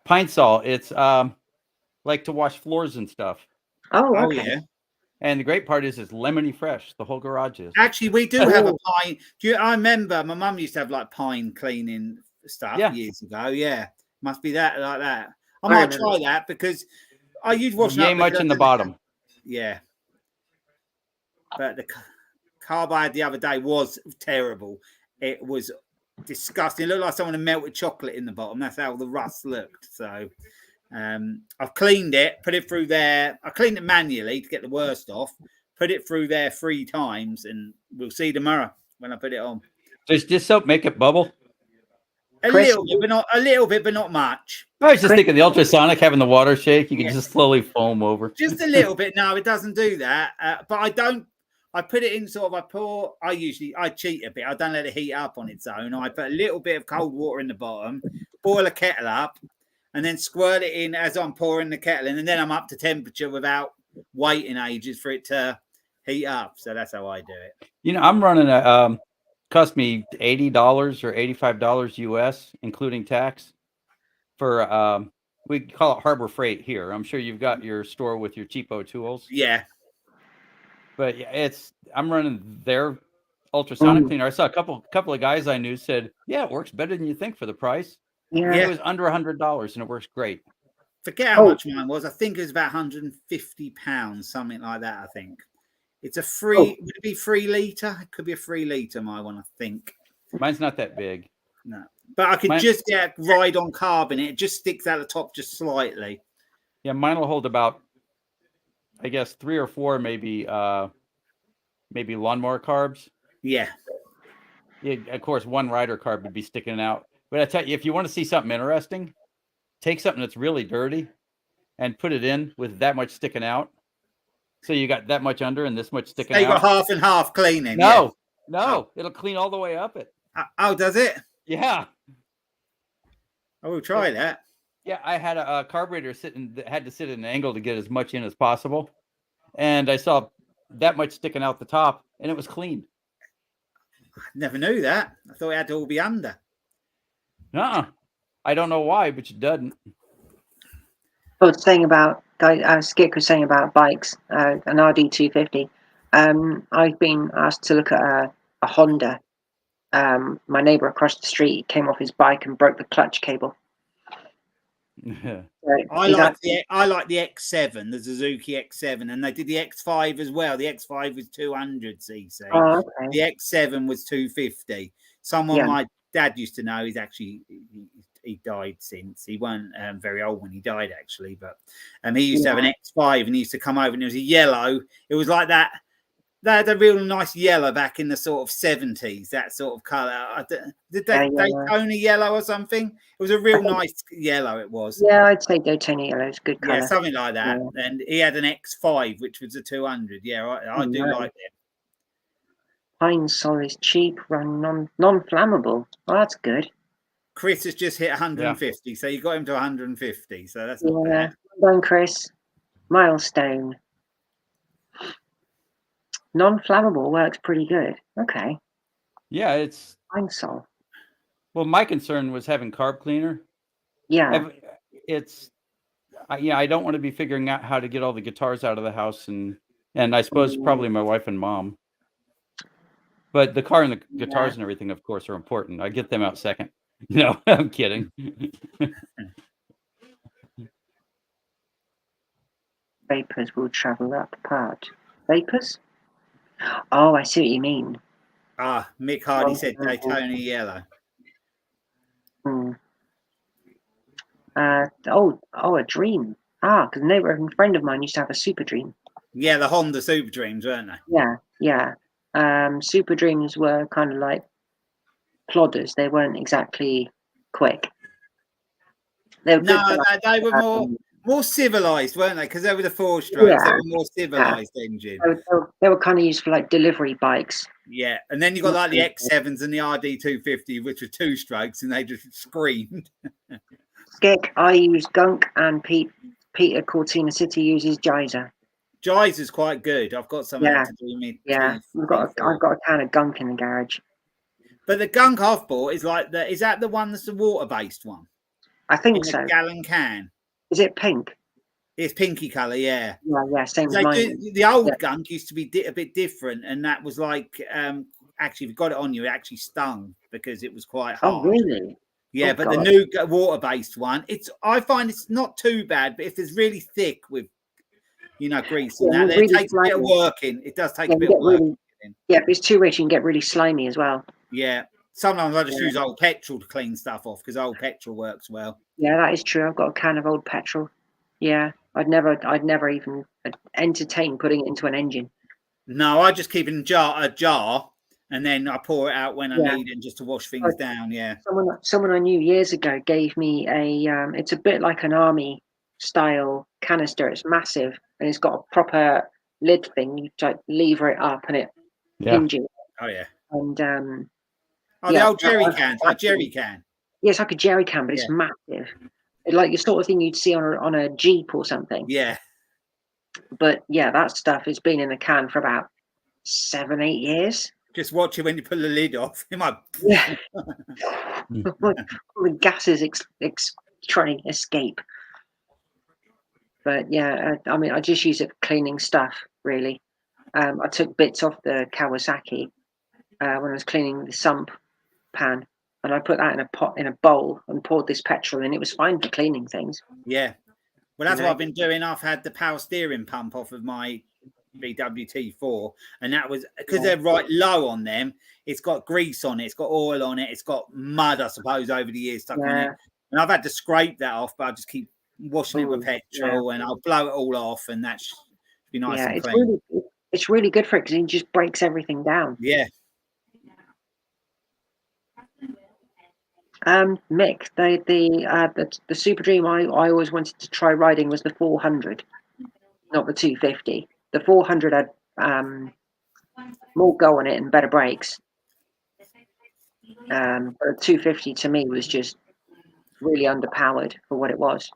Speaker 2: Pine Sol. It's like to wash floors and stuff.
Speaker 1: Oh, okay.
Speaker 3: Yeah.
Speaker 2: And the great part is it's lemony fresh. The whole garage is.
Speaker 3: Actually, we do have a pine. I remember my mum used to have like pine cleaning stuff years ago. Yeah, must be that like that. I might try that because I use washing up.
Speaker 2: Much in the bottom.
Speaker 3: Yeah, but the carb I had the other day was terrible. It was disgusting. It looked like someone had melted chocolate in the bottom. That's how the rust looked. So I've cleaned it, put it through there. I cleaned it manually to get the worst off. Put it through there 3 times, and we'll see tomorrow when I put it on.
Speaker 2: Does this soap make it bubble?
Speaker 3: A little bit, but not much.
Speaker 2: I was just thinking the ultrasonic having the water shake, you can just slowly foam over.
Speaker 3: Just a little bit. No, it doesn't do that. But I don't. I put it in sort of. I cheat a bit. I don't let it heat up on its own. I put a little bit of cold water in the bottom, boil a kettle up, and then squirt it in as I'm pouring the kettle in, and then I'm up to temperature without waiting ages for it to heat up. So that's how I do it.
Speaker 2: I'm running a cost me $80 or $85 US, including tax, for we call it Harbor Freight here. I'm sure you've got your store with your cheapo tools.
Speaker 3: Yeah.
Speaker 2: But I'm running their ultrasonic cleaner. I saw a couple of guys I knew said, yeah, it works better than you think for the price. Yeah, it was under $100 and it works great.
Speaker 3: Forget how much mine was. I think it was about £150, something like that. I think it's a free. Would it be 3 litre? It could be a 3 litre. My one, I think.
Speaker 2: Mine's not that big.
Speaker 3: No, but I could just get ride on carb in it. It just sticks out the top just slightly.
Speaker 2: Yeah, mine will hold about, I guess, 3 or 4 maybe lawnmower carbs.
Speaker 3: Yeah.
Speaker 2: Of course, one rider carb would be sticking out. But I tell you, if you want to see something interesting, take something that's really dirty and put it in with that much sticking out. So you got that much under and this much sticking out.
Speaker 3: You got half and half cleaning.
Speaker 2: No, it'll clean all the way up it.
Speaker 3: Oh, does it?
Speaker 2: Yeah.
Speaker 3: I will try that.
Speaker 2: Yeah, I had a carburetor had to sit at an angle to get as much in as possible. And I saw that much sticking out the top, and it was clean.
Speaker 3: I never knew that. I thought it had to all be under.
Speaker 2: I don't know why, but it doesn't.
Speaker 1: Well, saying about Skip was saying about bikes, an RD250. I've been asked to look at a Honda. My neighbour across the street came off his bike and broke the clutch cable.
Speaker 3: I like the X7, the Suzuki X7, and they did the X5 as well. The X5 was 200 cc.
Speaker 1: Oh, okay.
Speaker 3: The X7 was 250. Someone my dad used to know. He's actually he died since. He wasn't very old when he died actually, but he used to have an X5 and he used to come over and it was a yellow. It was like that. They had a real nice yellow back in the sort of 70s, that sort of colour. Did they Daytona yellow or something? It was a real nice yellow, it was.
Speaker 1: Yeah, I'd say Daytona yellow is good colour.
Speaker 3: Yeah, something like that. Yeah. And he had an X5, which was a 200. Yeah, I do like it.
Speaker 1: Pine Sol is cheap, run non-flammable. Well, that's good.
Speaker 3: Chris has just hit 150, so you got him to 150, so that's not bad.
Speaker 1: Well done, Chris. Milestone. Non-flammable works pretty good. Okay.
Speaker 2: Yeah, it's
Speaker 1: Pine Sol.
Speaker 2: well. My concern was having carb cleaner.
Speaker 1: Yeah.
Speaker 2: I don't want to be figuring out how to get all the guitars out of the house, and I suppose probably my wife and mom. But the car and the guitars and everything, of course, are important. I get them out second. No, I'm kidding.
Speaker 1: Vapors will travel up apart. Vapors? Oh, I see what you mean.
Speaker 3: Ah, Mick Hardy said Daytona Yellow.
Speaker 1: A Dream. Because a neighbor and friend of mine used to have a Super Dream.
Speaker 3: Yeah, the Honda Super Dreams, weren't they?
Speaker 1: Yeah. Super Dreams were kind of like plodders. They weren't exactly quick.
Speaker 3: They were more civilized, weren't they? Because they were the 4-strokes. They were more civilized engine.
Speaker 1: They were kind of used for like delivery bikes.
Speaker 3: Yeah, and then you got like the X7s and the RD250, which were 2-strokes, and they just screamed.
Speaker 1: Skick, I use Gunk, and Peter Cortina City uses Geyser.
Speaker 3: Geyser's quite good. I've got some to do me.
Speaker 1: Yeah, I've got a can of Gunk in the garage.
Speaker 3: But the Gunk I've bought is like is that the one that's the water-based one?
Speaker 1: I think so.
Speaker 3: A gallon can.
Speaker 1: Is it pink?
Speaker 3: It's pinky colour, yeah.
Speaker 1: Yeah, same as mine.
Speaker 3: The old Gunk used to be a bit different, and that was like actually, if you got it on you, it actually stung because it was quite hard.
Speaker 1: Oh, really?
Speaker 3: Yeah, but the new water-based one, I find it's not too bad, but if it's really thick with, grease and that, it takes a bit of working. It does take a bit of working.
Speaker 1: Yeah, if it's too rich, you can get really slimy as well.
Speaker 3: Yeah. Sometimes I just use old petrol to clean stuff off because old petrol works well.
Speaker 1: Yeah, that is true. I've got a can of old petrol. Yeah, I'd never even entertain putting it into an engine.
Speaker 3: No, I just keep it in a jar, and then I pour it out when I need it, just to wash things down. Yeah.
Speaker 1: Someone I knew years ago gave me a. It's a bit like an army style canister. It's massive and it's got a proper lid thing. You like lever it up and it hinges.
Speaker 3: Oh yeah.
Speaker 1: And
Speaker 3: the old jerry can, like jerry can.
Speaker 1: Yeah, it's like a jerry can, but it's massive. It's like the sort of thing you'd see on a Jeep or something.
Speaker 3: Yeah.
Speaker 1: But yeah, that stuff has been in the can for about 7-8 years.
Speaker 3: Just watch it when you pull the lid off.
Speaker 1: Yeah. The gases trying to escape. But yeah, I mean, I just use it for cleaning stuff, really. I took bits off the Kawasaki when I was cleaning the sump pan, and I put that in a bowl and poured this petrol in. It was fine for cleaning things.
Speaker 3: Yeah. Well, that's what I've been doing. I've had the power steering pump off of my VW T4, and that was because they're right low on them. It's got grease on it, it's got oil on it, it's got mud, I suppose, over the years stuck on it. And I've had to scrape that off, but I just keep washing it with petrol, and I'll blow it all off, and that should be nice and clean.
Speaker 1: It's really good for it because it just breaks everything down.
Speaker 3: Yeah.
Speaker 1: Mick, the Super Dream I always wanted to try riding was the 400, not the 250. The 400 had more go on it and better brakes. But the 250 to me was just really underpowered for what it was.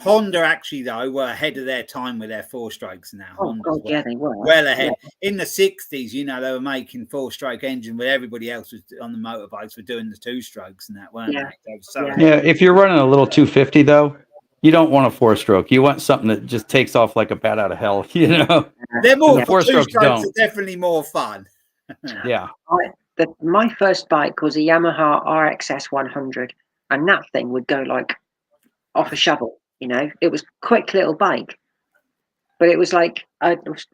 Speaker 3: Honda actually, though, were ahead of their time with their 4-strokes now.
Speaker 1: Oh, God, yeah, they were.
Speaker 3: Well ahead. Yeah. In the 60s, they were making 4-stroke engine where everybody else was on the motorbikes were doing the 2-strokes and that, weren't they?
Speaker 2: Yeah, if you're running a little 250, though, you don't want a 4-stroke. You want something that just takes off like a bat out of hell,
Speaker 3: They're more 4-strokes are definitely more fun.
Speaker 2: Yeah.
Speaker 1: My first bike was a Yamaha RXS 100, and that thing would go like off a shovel. It was a quick little bike, but it was like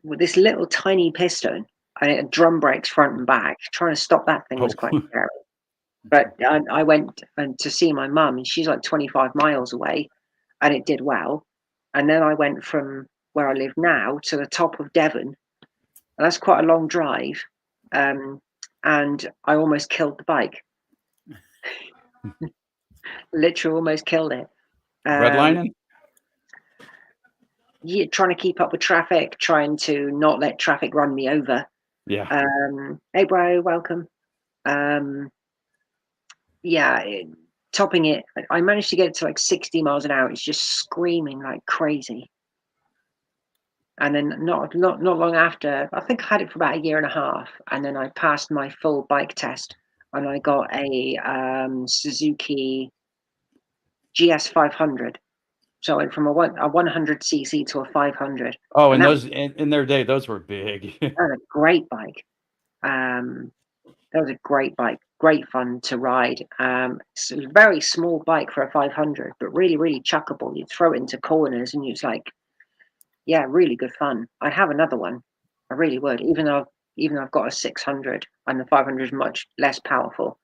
Speaker 1: with this little tiny piston, and it had drum brakes front and back. Trying to stop that thing was quite scary. But I went to see my mum, and she's like 25 miles away, and it did well. And then I went from where I live now to the top of Devon, and that's quite a long drive. And I almost killed the bike. Literally almost killed it.
Speaker 2: Redlining?
Speaker 1: Yeah, trying to keep up with traffic, trying to not let traffic run me over.
Speaker 2: Yeah.
Speaker 1: Hey, bro, welcome. topping it. I managed to get it to like 60 miles an hour. It's just screaming like crazy. And then not long after, I think I had it for about a year and a half, and then I passed my full bike test, and I got a Suzuki GS 500. So I went from a 100cc to a 500.
Speaker 2: Oh, and those in their day, those were big.
Speaker 1: That was a great bike. That was a great bike, great fun to ride. It's a very small bike for a 500, but really, really chuckable. You throw it into corners, and it's like, yeah, really good fun. I'd have another one. I really would, even though I've got a 600 and the 500 is much less powerful.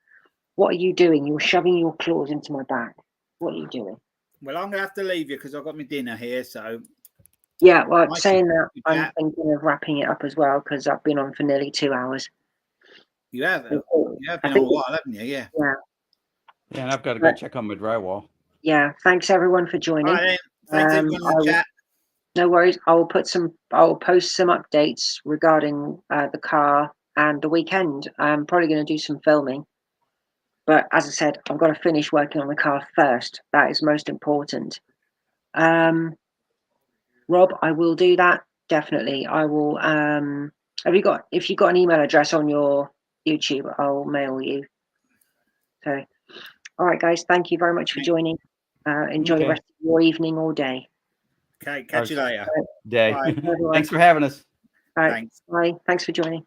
Speaker 1: What are you doing? You're shoving your claws into my back. What are you doing?
Speaker 3: Well, I'm gonna have to leave you because I've got my dinner here. So
Speaker 1: yeah, well, saying that, I'm thinking of wrapping it up as well because I've been on for nearly 2 hours.
Speaker 3: You have been on a while, haven't you? Yeah.
Speaker 1: Yeah.
Speaker 2: Yeah, and I've got to go check on my drywall.
Speaker 1: Yeah. Thanks everyone for joining.
Speaker 3: All right, thanks everyone in the chat.
Speaker 1: No worries. I'll post some updates regarding the car and the weekend. I'm probably going to do some filming, but as I said, I've got to finish working on the car first. That is most important. Rob, I will do that definitely. I will. If you got an email address on your YouTube, I'll mail you. So, all right, guys. Thank you very much for joining. Enjoy the rest of your evening or day.
Speaker 3: Okay, catch you later.
Speaker 2: Day. Thanks for having us.
Speaker 1: All right. Thanks. Bye. Thanks for joining.